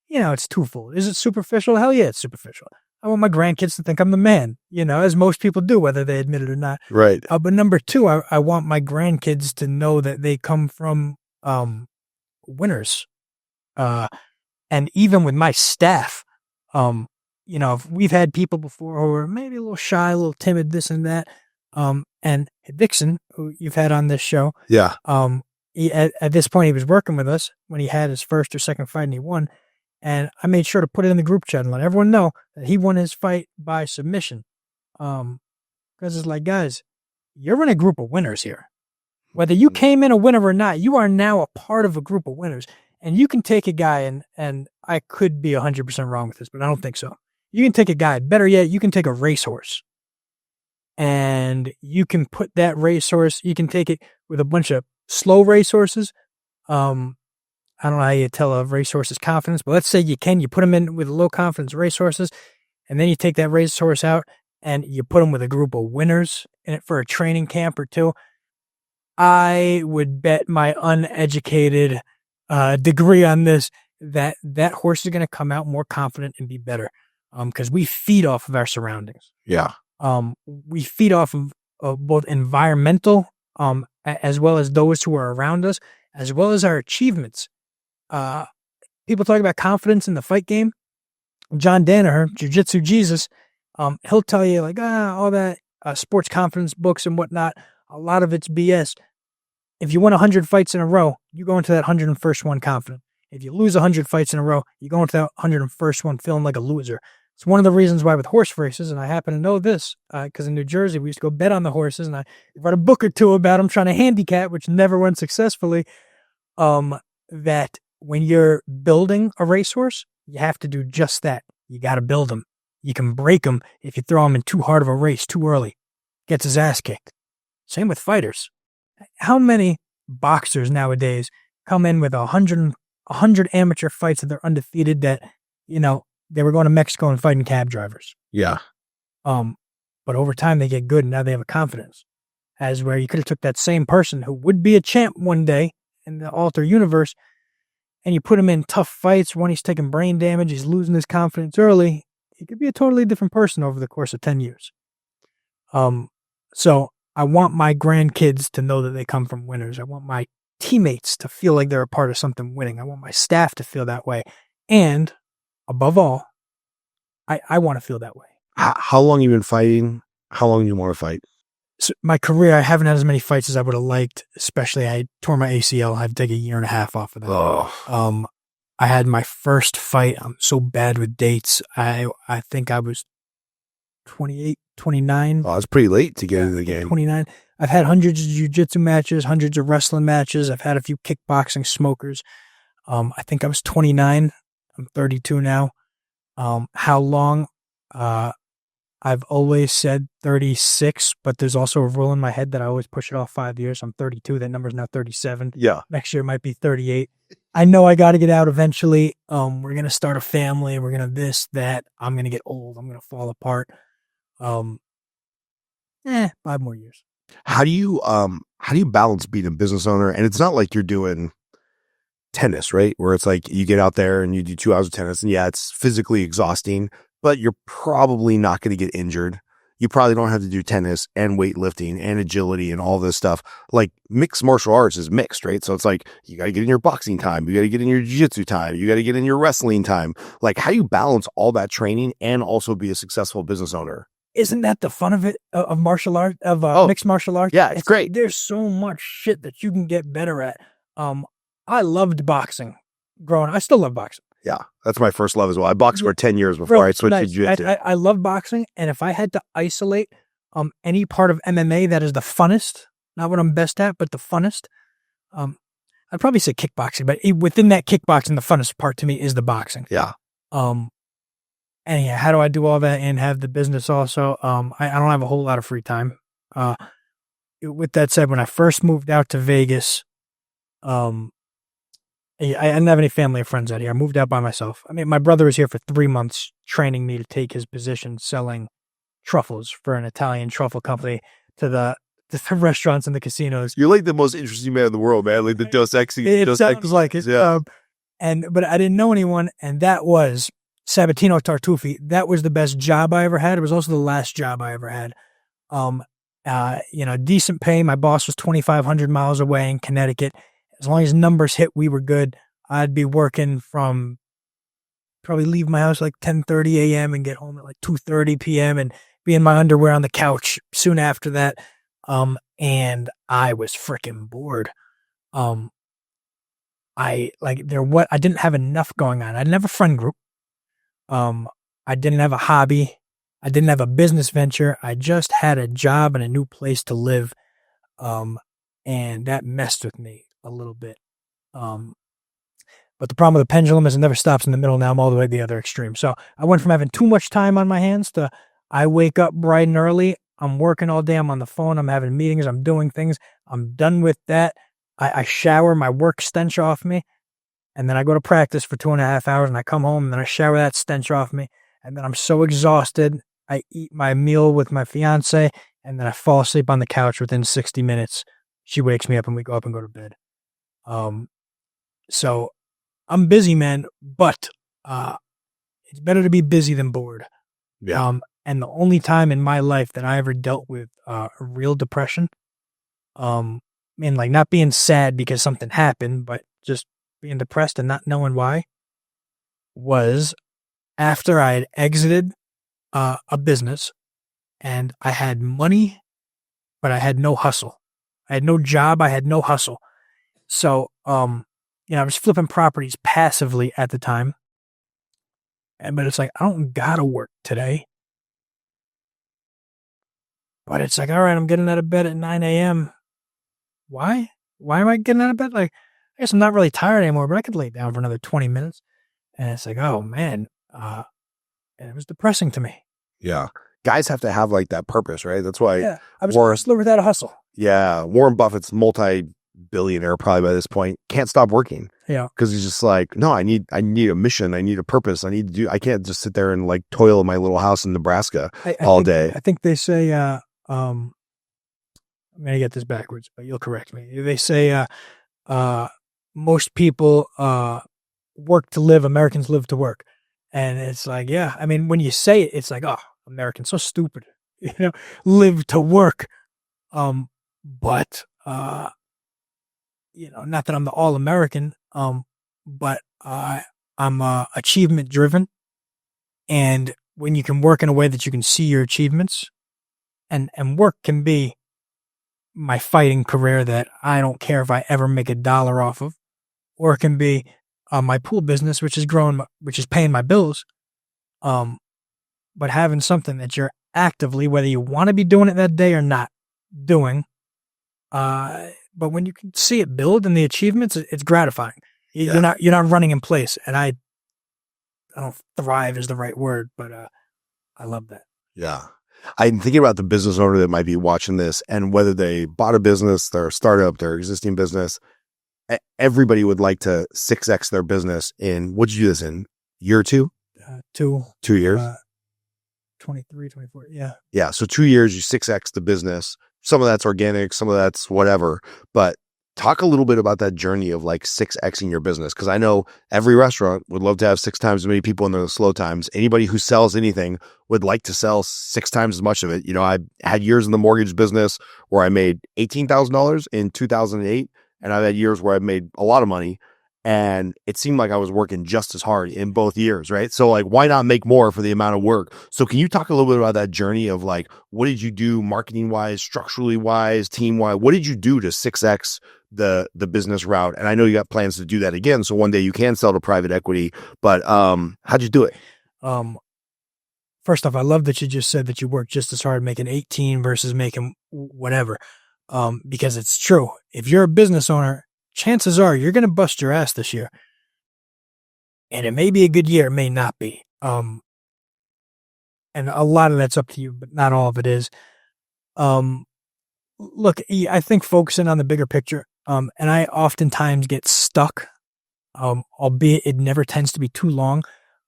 it's twofold. Is it superficial? Hell yeah, it's superficial. I want my grandkids to think I'm the man, as most people do, whether they admit it or not. Right. But number two, I want my grandkids to know that they come from winners. And even with my staff, we've had people before who are maybe a little shy, a little timid, this and that. And Dixon, who you've had on this show, Yeah. At this point, he was working with us when he had his first or second fight and he won. And I made sure to put it in the group chat and let everyone know that he won his fight by submission. Because it's like, guys, you're in a group of winners here. Whether you came in a winner or not, you are now a part of a group of winners. And you can take a guy, and I could be 100% wrong with this, but I don't think so. You can take a guy, better yet, you can take a racehorse. And you can put that racehorse, you can take it with a bunch of slow racehorses. I don't know how you tell a racehorse's confidence, but let's say you put them in with low confidence racehorses, and then you take that racehorse out and you put them with a group of winners in it for a training camp or two. I would bet my uneducated degree on this that horse is going to come out more confident and be better, because we feed off of our surroundings. Yeah. We feed off of both environmental, as well as those who are around us, as well as our achievements. People talk about confidence in the fight game. John Danaher, Jiu-Jitsu Jesus, he'll tell you like, all that sports confidence books and whatnot, a lot of it's BS. If you win 100 fights in a row, you go into that 101st one confident. If you lose 100 fights in a row, you go into that 101st one feeling like a loser. It's one of the reasons why with horse races, and I happen to know this, because in New Jersey, we used to go bet on the horses, and I read a book or two about them trying to handicap, which never went successfully, that when you're building a racehorse, you have to do just that. You got to build them. You can break them if you throw him in too hard of a race too early. Gets his ass kicked. Same with fighters. How many boxers nowadays come in with 100 amateur fights that they're undefeated that, they were going to Mexico and fighting cab drivers. Yeah. But over time they get good and now they have a confidence. As where you could have took that same person who would be a champ one day in the alter universe and you put him in tough fights. When he's taking brain damage, he's losing his confidence early. He could be a totally different person over the course of 10 years. So I want my grandkids to know that they come from winners. I want my teammates to feel like they're a part of something winning. I want my staff to feel that way. And above all, I want to feel that way. How long you been fighting? How long do you want to fight? So my career, I haven't had as many fights as I would have liked, especially I tore my ACL. I had to take a year and a half off of that. Oh. I had my first fight. I'm so bad with dates. I think I was 28, 29. Oh, it's pretty late to get into the game. 29. I've had hundreds of jiu-jitsu matches, hundreds of wrestling matches. I've had a few kickboxing smokers. I think I was 29. I'm 32 now. How long? I've always said 36, but there's also a rule in my head that I always push it off 5 years. I'm 32. That number's now 37. Yeah. Next year it might be 38. I know I got to get out eventually. We're going to start a family. We're going to this, that. I'm going to get old. I'm going to fall apart. 5 more years. How do you balance being a business owner? And it's not like you're doing tennis, right? Where it's like you get out there and you do 2 hours of tennis and yeah, it's physically exhausting, but you're probably not going to get injured. You probably don't have to do tennis and weightlifting and agility and all this stuff. Like mixed martial arts is mixed, right? So it's like you got to get in your boxing time. You got to get in your jiu-jitsu time. You got to get in your wrestling time. Like how do you balance all that training and also be a successful business owner? Isn't that the fun of it, of martial art, of mixed martial arts? Yeah, it's great. There's so much shit that you can get better at. I loved boxing growing up. I still love boxing. Yeah, that's my first love as well. I boxed for 10 years before I switched to jiu-jitsu. I love boxing, and if I had to isolate any part of MMA that is the funnest, not what I'm best at, but the funnest, I'd probably say kickboxing. But within that kickboxing, the funnest part to me is the boxing. Yeah. And yeah, how do I do all that and have the business also? I don't have a whole lot of free time. With that said, when I first moved out to Vegas, I didn't have any family or friends out here. I moved out by myself. I mean, my brother was here for 3 months training me to take his position selling truffles for an Italian truffle company to the restaurants and the casinos. You're like the most interesting man in the world, man. Like the Dos Equis. It sounds like it. Yeah. But I didn't know anyone, and that was Sabatino Tartufi. That was the best job I ever had. It was also the last job I ever had. Decent pay. My boss was 2,500 miles away in Connecticut. As long as numbers hit, we were good. I'd be working from probably leave my house like 10:30 a.m. and get home at like 2:30 p.m. and be in my underwear on the couch soon after that. And I was freaking bored. I didn't have enough going on. I didn't have a friend group. I didn't have a hobby. I didn't have a business venture. I just had a job and a new place to live. And that messed with me a little bit. But the problem with the pendulum is it never stops in the middle. Now I'm all the way to the other extreme. So I went from having too much time on my hands to I wake up bright and early. I'm working all day. I'm on the phone. I'm having meetings. I'm doing things. I'm done with that. I shower my work stench off me. And then I go to practice for 2.5 hours and I come home and then I shower that stench off me. And then I'm so exhausted. I eat my meal with my fiance and then I fall asleep on the couch within 60 minutes. She wakes me up and we go up and go to bed. So I'm busy, man, but it's better to be busy than bored. Yeah. And the only time in my life that I ever dealt with a real depression, and like not being sad because something happened, but just being depressed and not knowing why, was after I had exited a business and I had money, but I had no hustle. I had no job. I had no hustle. So, I was flipping properties passively at the time. But it's like, I don't gotta work today. But it's like, all right, I'm getting out of bed at 9 a.m. Why? Why am I getting out of bed? Like, I guess I'm not really tired anymore, but I could lay down for another 20 minutes. And it's like, oh man, and it was depressing to me. Yeah. Guys have to have like that purpose, right? That's why I was a hustler without a hustle. Yeah. Warren Buffett's multi-billionaire probably by this point, can't stop working. Yeah. Because he's just like, no, I need a mission. I need a purpose. I can't just sit there and like toil in my little house in Nebraska all day. I think they say, I'm going to get this backwards, but you'll correct me. They say, most people, work to live. Americans live to work. And it's like, yeah, I mean, when you say it, it's like, oh, Americans, so stupid, live to work. But, not that I'm the all-American, but I'm achievement driven. And when you can work in a way that you can see your achievements, and work can be my fighting career that I don't care if I ever make $1 off of, or it can be my pool business, which is growing, which is paying my bills. But having something that you're actively, whether you want to be doing it that day or not doing, but when you can see it build and the achievements, it's gratifying. You're not running in place. And I don't thrive is the right word, but I love that. Yeah. I'm thinking about the business owner that might be watching this and whether they bought a business, their startup, their existing business. Everybody would like to 6X their business in, what'd you do this in? Year or two? 2 years? 23, 24. Yeah. Yeah. So 2 years, you 6X the business. Some of that's organic, some of that's whatever. But talk a little bit about that journey of like 6Xing your business. Because I know every restaurant would love to have 6 times as many people in their slow times. Anybody who sells anything would like to sell 6 times as much of it. I had years in the mortgage business where I made $18,000 in 2008. And I've had years where I've made a lot of money. And it seemed like I was working just as hard in both years, right? So like, why not make more for the amount of work? So can you talk a little bit about that journey of like, what did you do marketing wise, structurally wise, team wise? What did you do to 6X the business route? And I know you got plans to do that again. So one day you can sell to private equity, but how'd you do it? First off, I love that you just said that you worked just as hard making 18 versus making whatever. Because it's true. If you're a business owner, chances are you're going to bust your ass this year. And it may be a good year, it may not be. And a lot of that's up to you, but not all of it is. Look, I think focusing on the bigger picture, and I oftentimes get stuck, albeit it never tends to be too long.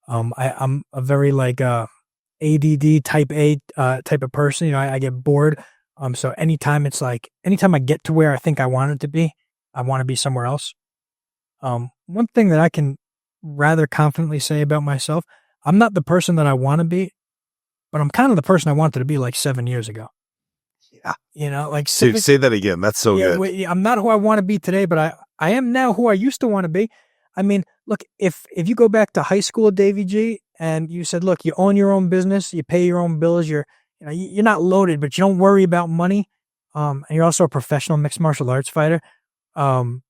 I'm a very like ADD type A type of person. I get bored. So anytime I get to where I think I want it to be, I want to be somewhere else. One thing that I can rather confidently say about myself, I'm not the person that I want to be, but I'm kind of the person I wanted to be like 7 years ago. Yeah. You know, like Say that again. That's so good. I'm not who I want to be today, but I am now who I used to want to be. I mean, look, if you go back to high school, Davey G, and you said, look, you own your own business, you pay your own bills, you're not loaded, but you don't worry about money. And you're also a professional mixed martial arts fighter. I'd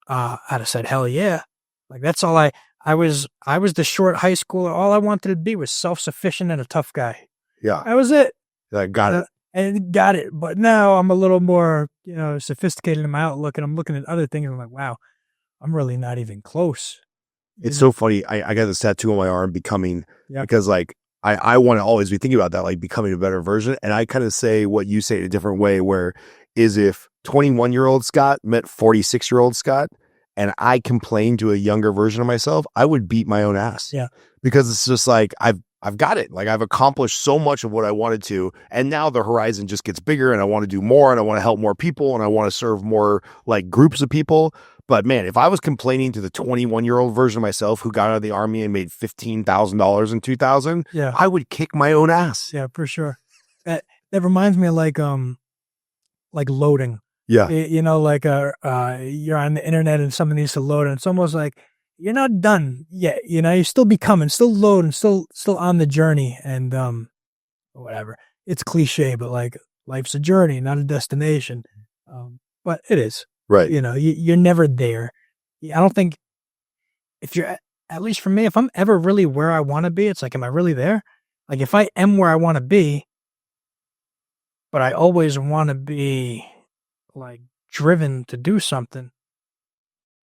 have said, hell yeah. Like that's all I was the short high schooler. All I wanted to be was self-sufficient and a tough guy. Yeah. That was it. I got it. And got it. But now I'm a little more, sophisticated in my outlook, and I'm looking at other things. And I'm like, wow, I'm really not even close. It's so funny. I got this tattoo on my arm, becoming, because like, I want to always be thinking about that, like becoming a better version. And I kind of say what you say in a different way, where is if 21-year-old Scott met 46-year-old Scott, and I complained to a younger version of myself, I would beat my own ass. Yeah. Because it's just like, I've got it. Like I've accomplished so much of what I wanted to. And now the horizon just gets bigger, and I want to do more, and I want to help more people, and I want to serve more like groups of people. But man, if I was complaining to the 21-year-old version of myself who got out of the army and made $15,000 in 2000, I would kick my own ass. Yeah, for sure. That reminds me of like loading. Yeah. You're on the internet and something needs to load, and it's almost like you're not done yet. You're still becoming, still loading, still on the journey, and whatever. It's cliche, but like life's a journey, not a destination. But it is. Right. You're never there. I don't think if you're, at least for me, if I'm ever really where I want to be, it's like, am I really there? Like if I am where I want to be, but I always want to be like driven to do something,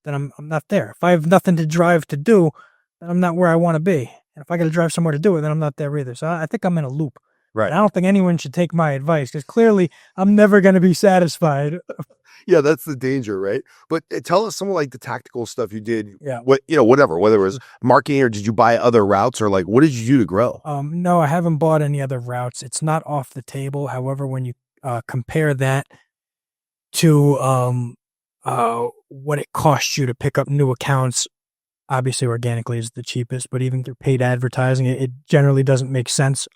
then I'm not there. If I have nothing to drive to do, then I'm not where I want to be. And if I got to drive somewhere to do it, then I'm not there either. So I think I'm in a loop. Right. And I don't think anyone should take my advice, because clearly I'm never going to be satisfied. Yeah, that's the danger, right? But tell us some of like the tactical stuff you did. Yeah. Whatever, whether it was marketing, or did you buy other routes, or like what did you do to grow? No, I haven't bought any other routes. It's not off the table. However, when you compare that to what it costs you to pick up new accounts, obviously organically is the cheapest, but even through paid advertising, it generally doesn't make sense.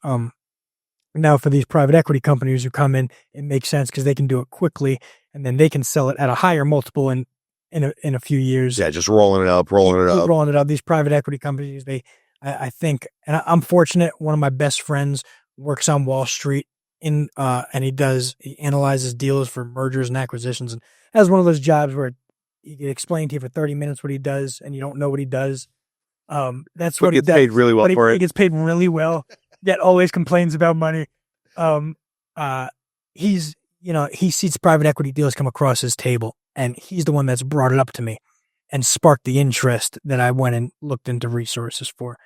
Now for these private equity companies who come in, it makes sense because they can do it quickly, and then they can sell it at a higher multiple in a few years. Yeah, just rolling it up. These private equity companies, I think, and I'm fortunate. One of my best friends works on Wall Street and he analyzes deals for mergers and acquisitions, and has one of those jobs where he can explain to you for 30 minutes what he does, and you don't know what he does. That's what he gets paid really well for it. He gets paid really well, yet always complains about money. He sees private equity deals come across his table, and he's the one that's brought it up to me and sparked the interest that I went and looked into resources for.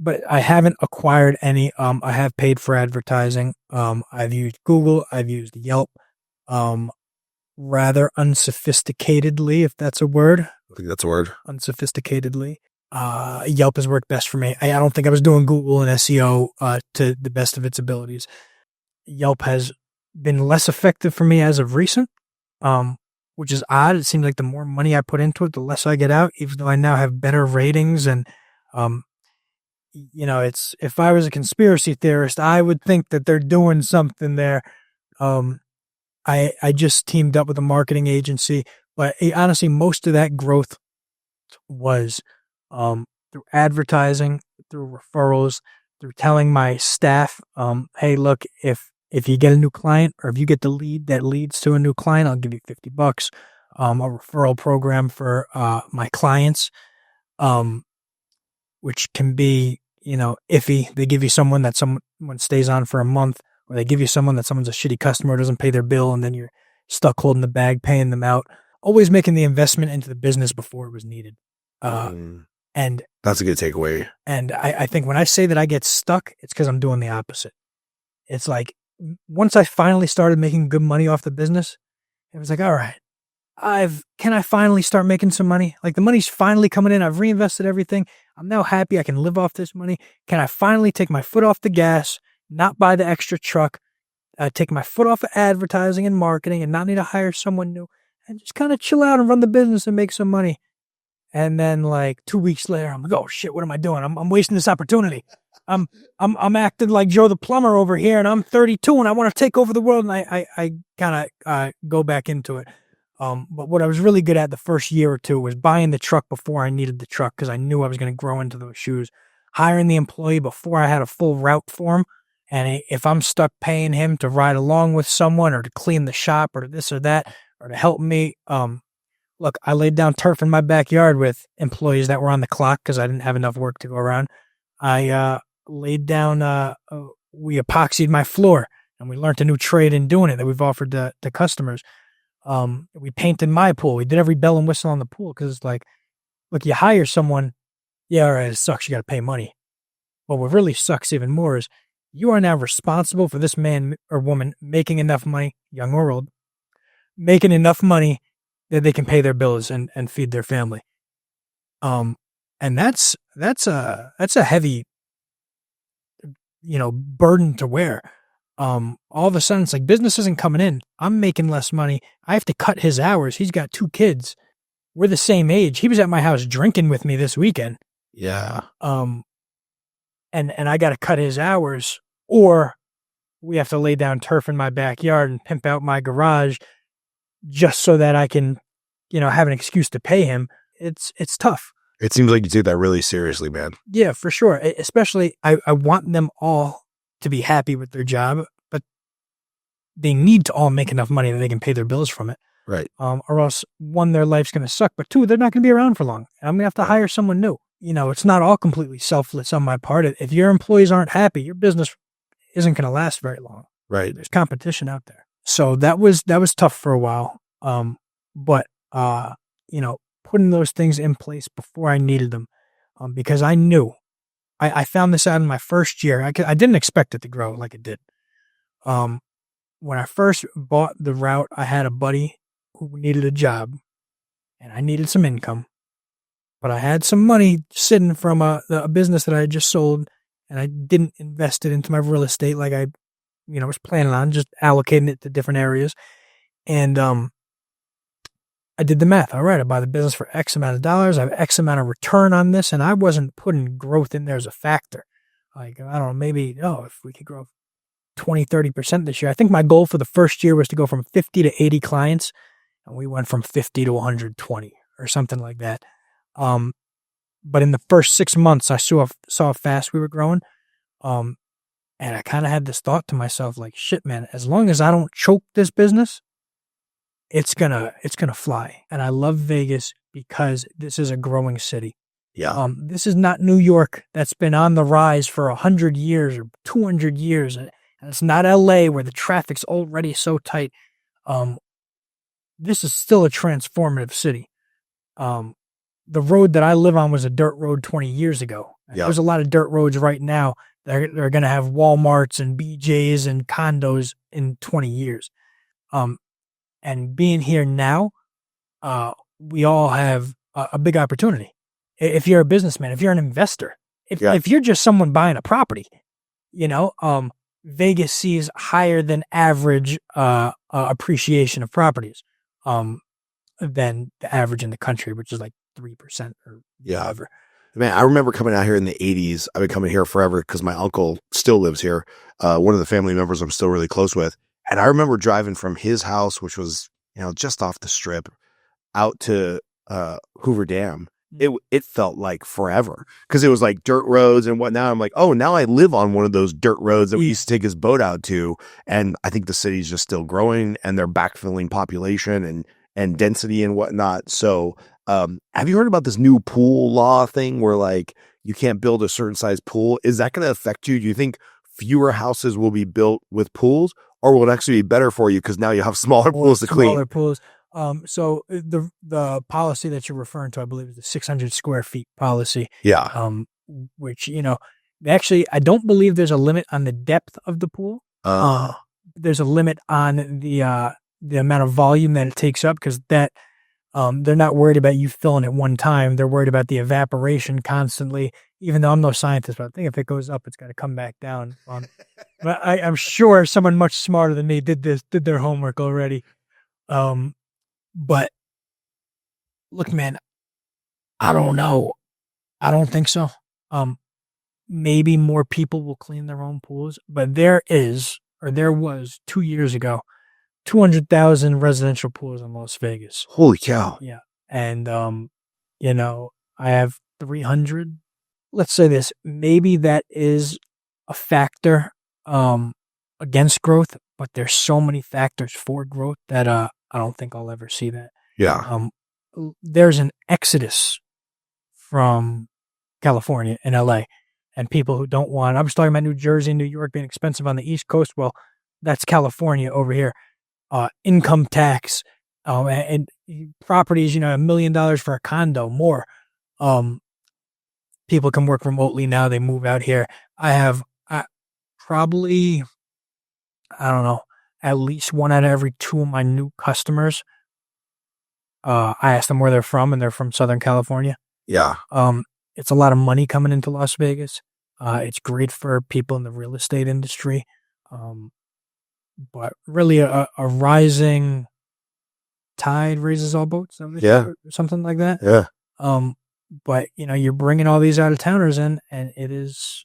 But I haven't acquired any. I have paid for advertising. I've used Google. I've used Yelp. Rather unsophisticatedly, if that's a word. I think that's a word. Unsophisticatedly. Yelp has worked best for me. I don't think I was doing Google and SEO to the best of its abilities. Yelp has been less effective for me as of recent, which is odd. It seems like the more money I put into it, the less I get out, even though I now have better ratings. And, it's, if I was a conspiracy theorist, I would think that they're doing something there. I just teamed up with a marketing agency, but honestly, most of that growth was through advertising, through referrals, through telling my staff, hey, look, if you get a new client, or if you get the lead that leads to a new client, I'll give you $50. A referral program for my clients, which can be, iffy. They give you someone that someone stays on for a month, or they give you someone that someone's a shitty customer, doesn't pay their bill, and then you're stuck holding the bag, paying them out. Always making the investment into the business before it was needed. And that's a good takeaway. And I think when I say that I get stuck, it's because I'm doing the opposite. It's like, once I finally started making good money off the business, it was like, all right, can I finally start making some money? Like, the money's finally coming in. I've reinvested everything. I'm now happy. I can live off this money. Can I finally take my foot off the gas, not buy the extra truck, take my foot off of advertising and marketing, and not need to hire someone new, and just kind of chill out and run the business and make some money? And then like 2 weeks later, I'm like, oh shit, what am I doing? I'm wasting this opportunity. I'm acting like Joe the plumber over here, and I'm 32 and I want to take over the world. And I kind of go back into it. But what I was really good at the first year or two was buying the truck before I needed the truck, because I knew I was going to grow into those shoes. Hiring the employee before I had a full route for him. And if I'm stuck paying him to ride along with someone or to clean the shop or to this or that or to help me, look, I laid down turf in my backyard with employees that were on the clock because I didn't have enough work to go around. I laid down, we epoxied my floor, and we learned a new trade in doing it that we've offered to customers. We painted my pool. We did every bell and whistle on the pool because it's like, look, you hire someone, yeah, all right, it sucks. You got to pay money. But what really sucks even more is you are now responsible for this man or woman making enough money, young or old, making enough money that they can pay their bills and feed their family. And that's a heavy, burden to wear. All of a sudden it's like business isn't coming in. I'm making less money. I have to cut his hours. He's got 2 kids. We're the same age. He was at my house drinking with me this weekend. Yeah. And I got to cut his hours, or we have to lay down turf in my backyard and pimp out my garage just so that I can, have an excuse to pay him. It's tough. It seems like you take that really seriously, man. Yeah, for sure. Especially, I want them all to be happy with their job, but they need to all make enough money that they can pay their bills from it. Right. Or else, 1, their life's going to suck, but 2, they're not going to be around for long. I'm going to have to hire someone new. It's not all completely selfless on my part. If your employees aren't happy, your business isn't going to last very long. Right. There's competition out there. So that was tough for a while. But putting those things in place before I needed them, because I knew, I found this out in my first year. I didn't expect it to grow like it did. When I first bought the route, I had a buddy who needed a job, and I needed some income. But I had some money sitting from a business that I had just sold, and I didn't invest it into my real estate like I was planning on, just allocating it to different areas. And I did the math. All right, I buy the business for X amount of dollars. I have X amount of return on this, and I wasn't putting growth in there as a factor. Like, I don't know, maybe, if we could grow 20, 30% this year. I think my goal for the first year was to go from 50 to 80 clients, and we went from 50 to 120 or something like that. But in the first 6 months, I saw how fast we were growing. And I kind of had this thought to myself, like, shit, man, as long as I don't choke this business, it's gonna fly. And I love Vegas because this is a growing city. Yeah. This is not New York that's been on the rise for 100 years or 200 years. And it's not LA where the traffic's already so tight. This is still a transformative city. The road that I live on was a dirt road 20 years ago. Yeah. There's a lot of dirt roads right now. They're going to have Walmarts and BJs and condos in 20 years. And being here now, we all have a big opportunity. If you're a businessman, if you're an investor, if you're just someone buying a property, Vegas sees higher than average appreciation of properties than the average in the country, which is like 3% or whatever. Man, I remember coming out here in the 80s. I've been coming here forever because my uncle still lives here. One of the family members I'm still really close with. And I remember driving from his house, which was, just off the strip, out to Hoover Dam. It felt like forever because it was like dirt roads and whatnot. I'm like, oh, now I live on one of those dirt roads that we used to take his boat out to. And I think the city's just still growing and they're backfilling population and density and whatnot. So have you heard about this new pool law thing where like you can't build a certain size pool? Is that going to affect you? Do you think fewer houses will be built with pools, or will it actually be better for you because now you have smaller pools to clean? Smaller pools. So the policy that you're referring to, I believe, is the 600 square feet policy. Yeah. Which, actually, I don't believe there's a limit on the depth of the pool. There's a limit on the amount of volume that it takes up, because that they're not worried about you filling it one time. They're worried about the evaporation constantly. Even though I'm no scientist, but I think if it goes up, it's got to come back down. But I'm sure someone much smarter than me did their homework already. But look, man, I don't know. I don't think so. Maybe more people will clean their own pools, but there was 2 years ago, 200,000 residential pools in Las Vegas. Holy cow. Yeah. And, I have 300. Let's say this, maybe that is a factor, against growth, but there's so many factors for growth that, I don't think I'll ever see that. Yeah. There's an exodus from California and LA and people who don't want, I was talking about New Jersey and New York being expensive on the East Coast. Well, that's California over here. Income tax, and properties, $1 million for a condo, more. People can work remotely now. They move out here. I have probably, I don't know, at least one out of every two of my new customers. I asked them where they're from, and they're from Southern California. Yeah. It's a lot of money coming into Las Vegas. It's great for people in the real estate industry. But really a rising tide raises all boats. Yeah. Something like that. Yeah. But you're bringing all these out of towners in, and it's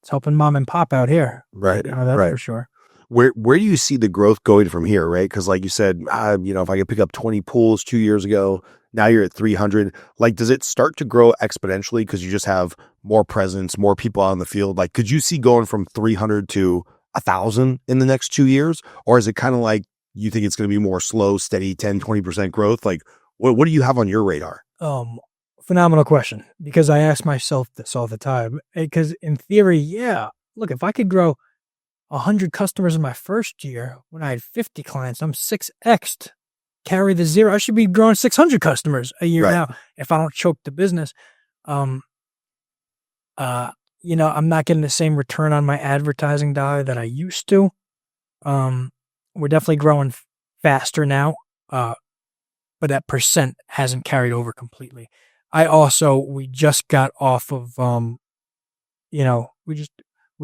helping mom and pop out here. Right. That's right. for sure. Where do you see the growth going from here, right? Because like you said, if I could pick up 20 pools 2 years ago, now you're at 300. Like, does it start to grow exponentially because you just have more presence, more people out in the field? Like, could you see going from 300 to 1,000 in the next 2 years? Or is it kind of like you think it's going to be more slow, steady, 10, 20% growth? Like, what do you have on your radar? Phenomenal question, because I ask myself this all the time. Because in theory, yeah, look, if I could grow 100 customers in my first year when I had 50 clients, I'm 6x'd. Carry the zero. I should be growing 600 customers a year now if I don't choke the business. I'm not getting the same return on my advertising dollar that I used to. We're definitely growing faster now, but that percent hasn't carried over completely. We just got off of, we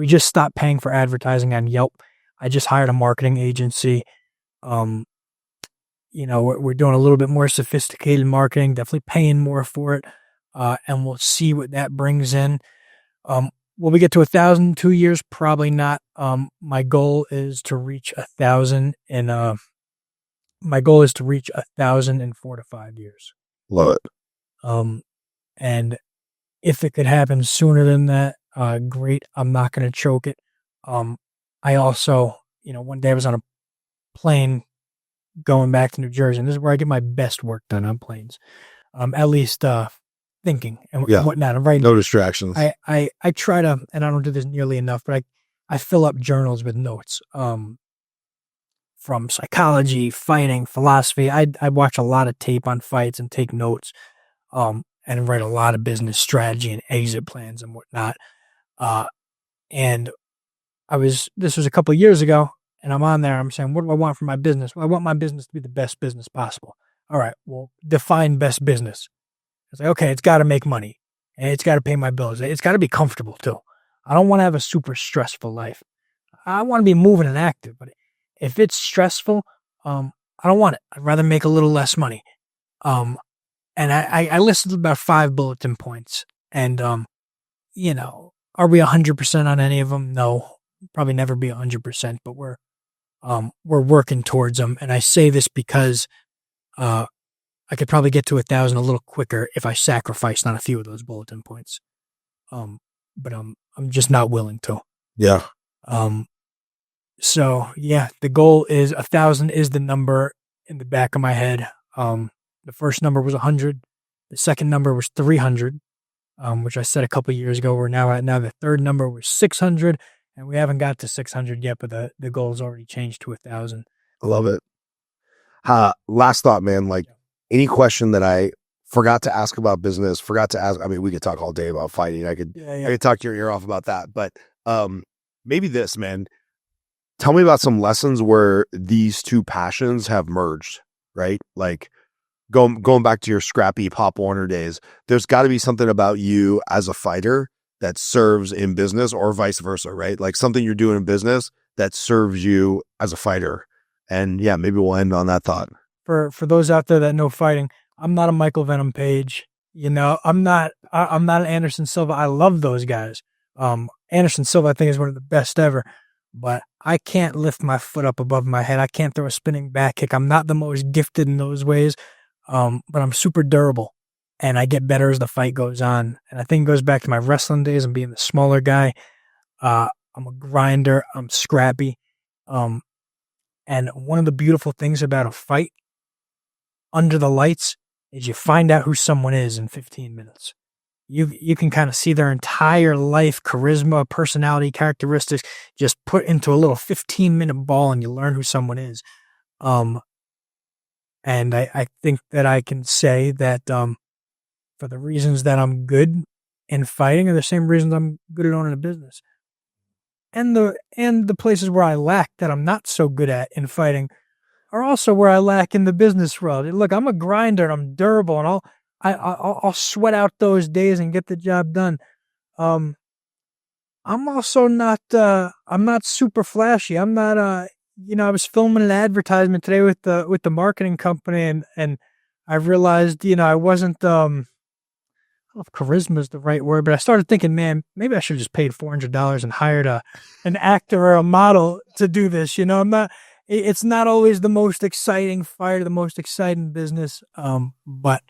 just stopped paying for advertising on Yelp. I just hired a marketing agency. We're doing a little bit more sophisticated marketing, definitely paying more for it. And we'll see what that brings in. Will we get to 1,000 in 2 years? Probably not. My goal is to reach 1,000 in 4 to 5 years. Love it. And if it could happen sooner than that, great. I'm not going to choke it. I also, one day I was on a plane going back to New Jersey, and this is where I get my best work done on planes. At least thinking and whatnot. I'm writing. No distractions. I try to, and I don't do this nearly enough, but I fill up journals with notes from psychology, fighting, philosophy. I watch a lot of tape on fights and take notes, and write a lot of business strategy and exit plans and whatnot. And this was a couple of years ago, and I'm on there. I'm saying, what do I want for my business? Well, I want my business to be the best business possible. All right, well, define best business. It's like, okay, it's got to make money, and it's got to pay my bills. It's got to be comfortable too. I don't want to have a super stressful life. I want to be moving and active, but if it's stressful, I don't want it. I'd rather make a little less money. And I listed about 5 bulletin points, and are we 100% on any of them? No, probably never be 100%, but we're working towards them. And I say this because I could probably get to 1,000 a little quicker if I sacrificed on a few of those bulletin points. But I'm just not willing to. Yeah. So yeah, the goal is 1,000 is the number in the back of my head. The first number was 100. The second number was 300, which I said a couple of years ago. We're now at the third number was 600, and we haven't got to 600 yet, but the goal has already changed to 1,000. I love it. Last thought, man, like any question that I forgot to ask about business, we could talk all day about fighting. I could talk your ear off about that, but maybe this, man, tell me about some lessons where these two passions have merged, right? Like going back to your scrappy Pop Warner days, there's got to be something about you as a fighter that serves in business or vice versa, right? Like something you're doing in business that serves you as a fighter. And yeah, maybe we'll end on that thought. For those out there that know fighting, I'm not a Michael Venom Page. You know, I'm not an Anderson Silva. I love those guys. Anderson Silva, I think, is one of the best ever, but I can't lift my foot up above my head. I can't throw a spinning back kick. I'm not the most gifted in those ways, but I'm super durable, and I get better as the fight goes on. And I think it goes back to my wrestling days and being the smaller guy. I'm a grinder. I'm scrappy. And one of the beautiful things about a fight under the lights is you find out who someone is in 15 minutes. You can kind of see their entire life, charisma, personality, characteristics, just put into a little 15-minute ball, and you learn who someone is. And I think that I can say that for the reasons that I'm good in fighting are the same reasons I'm good at owning a business. And the places where I lack that I'm not so good at in fighting are also where I lack in the business world. Look, I'm a grinder and I'm durable, and I'll sweat out those days and get the job done. I'm also not I'm not super flashy. I'm not I was filming an advertisement today with the marketing company, and I realized I wasn't I don't know if charisma is the right word, but I started thinking, man, maybe I should have just paid $400 and hired an actor or a model to do this. It's not always the most exciting fight or the most exciting business. But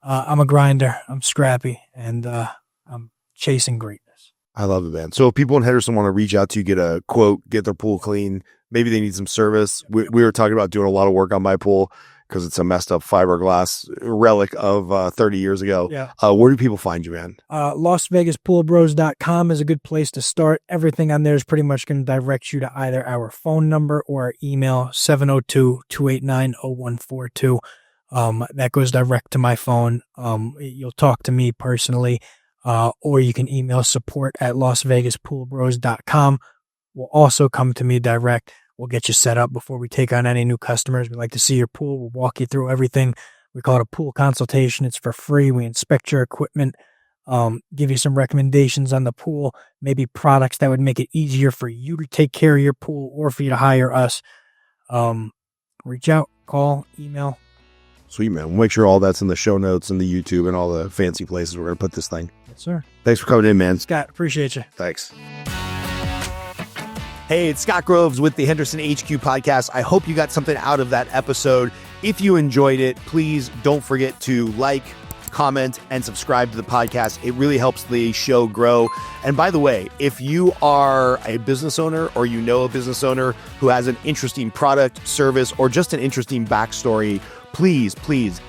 I'm a grinder, I'm scrappy, and I'm chasing greatness. I love it, man. So if people in Henderson want to reach out to you, get a quote, get their pool clean, maybe they need some service. We were talking about doing a lot of work on my pool because it's a messed up fiberglass relic of 30 years ago. Yeah. Where do people find you, man? LasVegasPoolBros.com is a good place to start. Everything on there is pretty much going to direct you to either our phone number or our email, 702-289-0142. That goes direct to my phone. You'll talk to me personally, or you can email support@LasVegasPoolBros.com. Will also come to me direct. We'll get you set up before we take on any new customers. We like to see your pool. We'll walk you through everything. We call it a pool consultation. It's for free. We inspect your equipment, give you some recommendations on the pool, maybe products that would make it easier for you to take care of your pool or for you to hire us. Reach out, call, email. Sweet, man. We'll make sure all that's in the show notes and the YouTube and all the fancy places we're going to put this thing. Yes, sir. Thanks for coming in, man. Scott, appreciate you. Thanks. Hey, it's Scott Groves with the Henderson HQ podcast. I hope you got something out of that episode. If you enjoyed it, please don't forget to like, comment, and subscribe to the podcast. It really helps the show grow. And by the way, if you are a business owner or you know a business owner who has an interesting product, service, or just an interesting backstory, please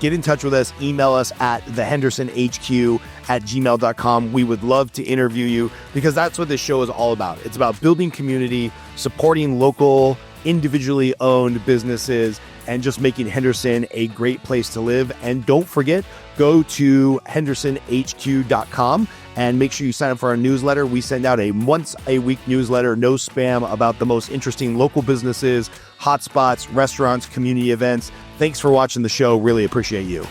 get in touch with us. Email us at thehendersonhq@gmail.com. We would love to interview you because that's what this show is all about. It's about building community, supporting local, individually owned businesses, and just making Henderson a great place to live. And don't forget, go to hendersonhq.com and make sure you sign up for our newsletter. We send out a once-a-week newsletter, no spam, about the most interesting local businesses, hotspots, restaurants, community events. Thanks for watching the show. Really appreciate you.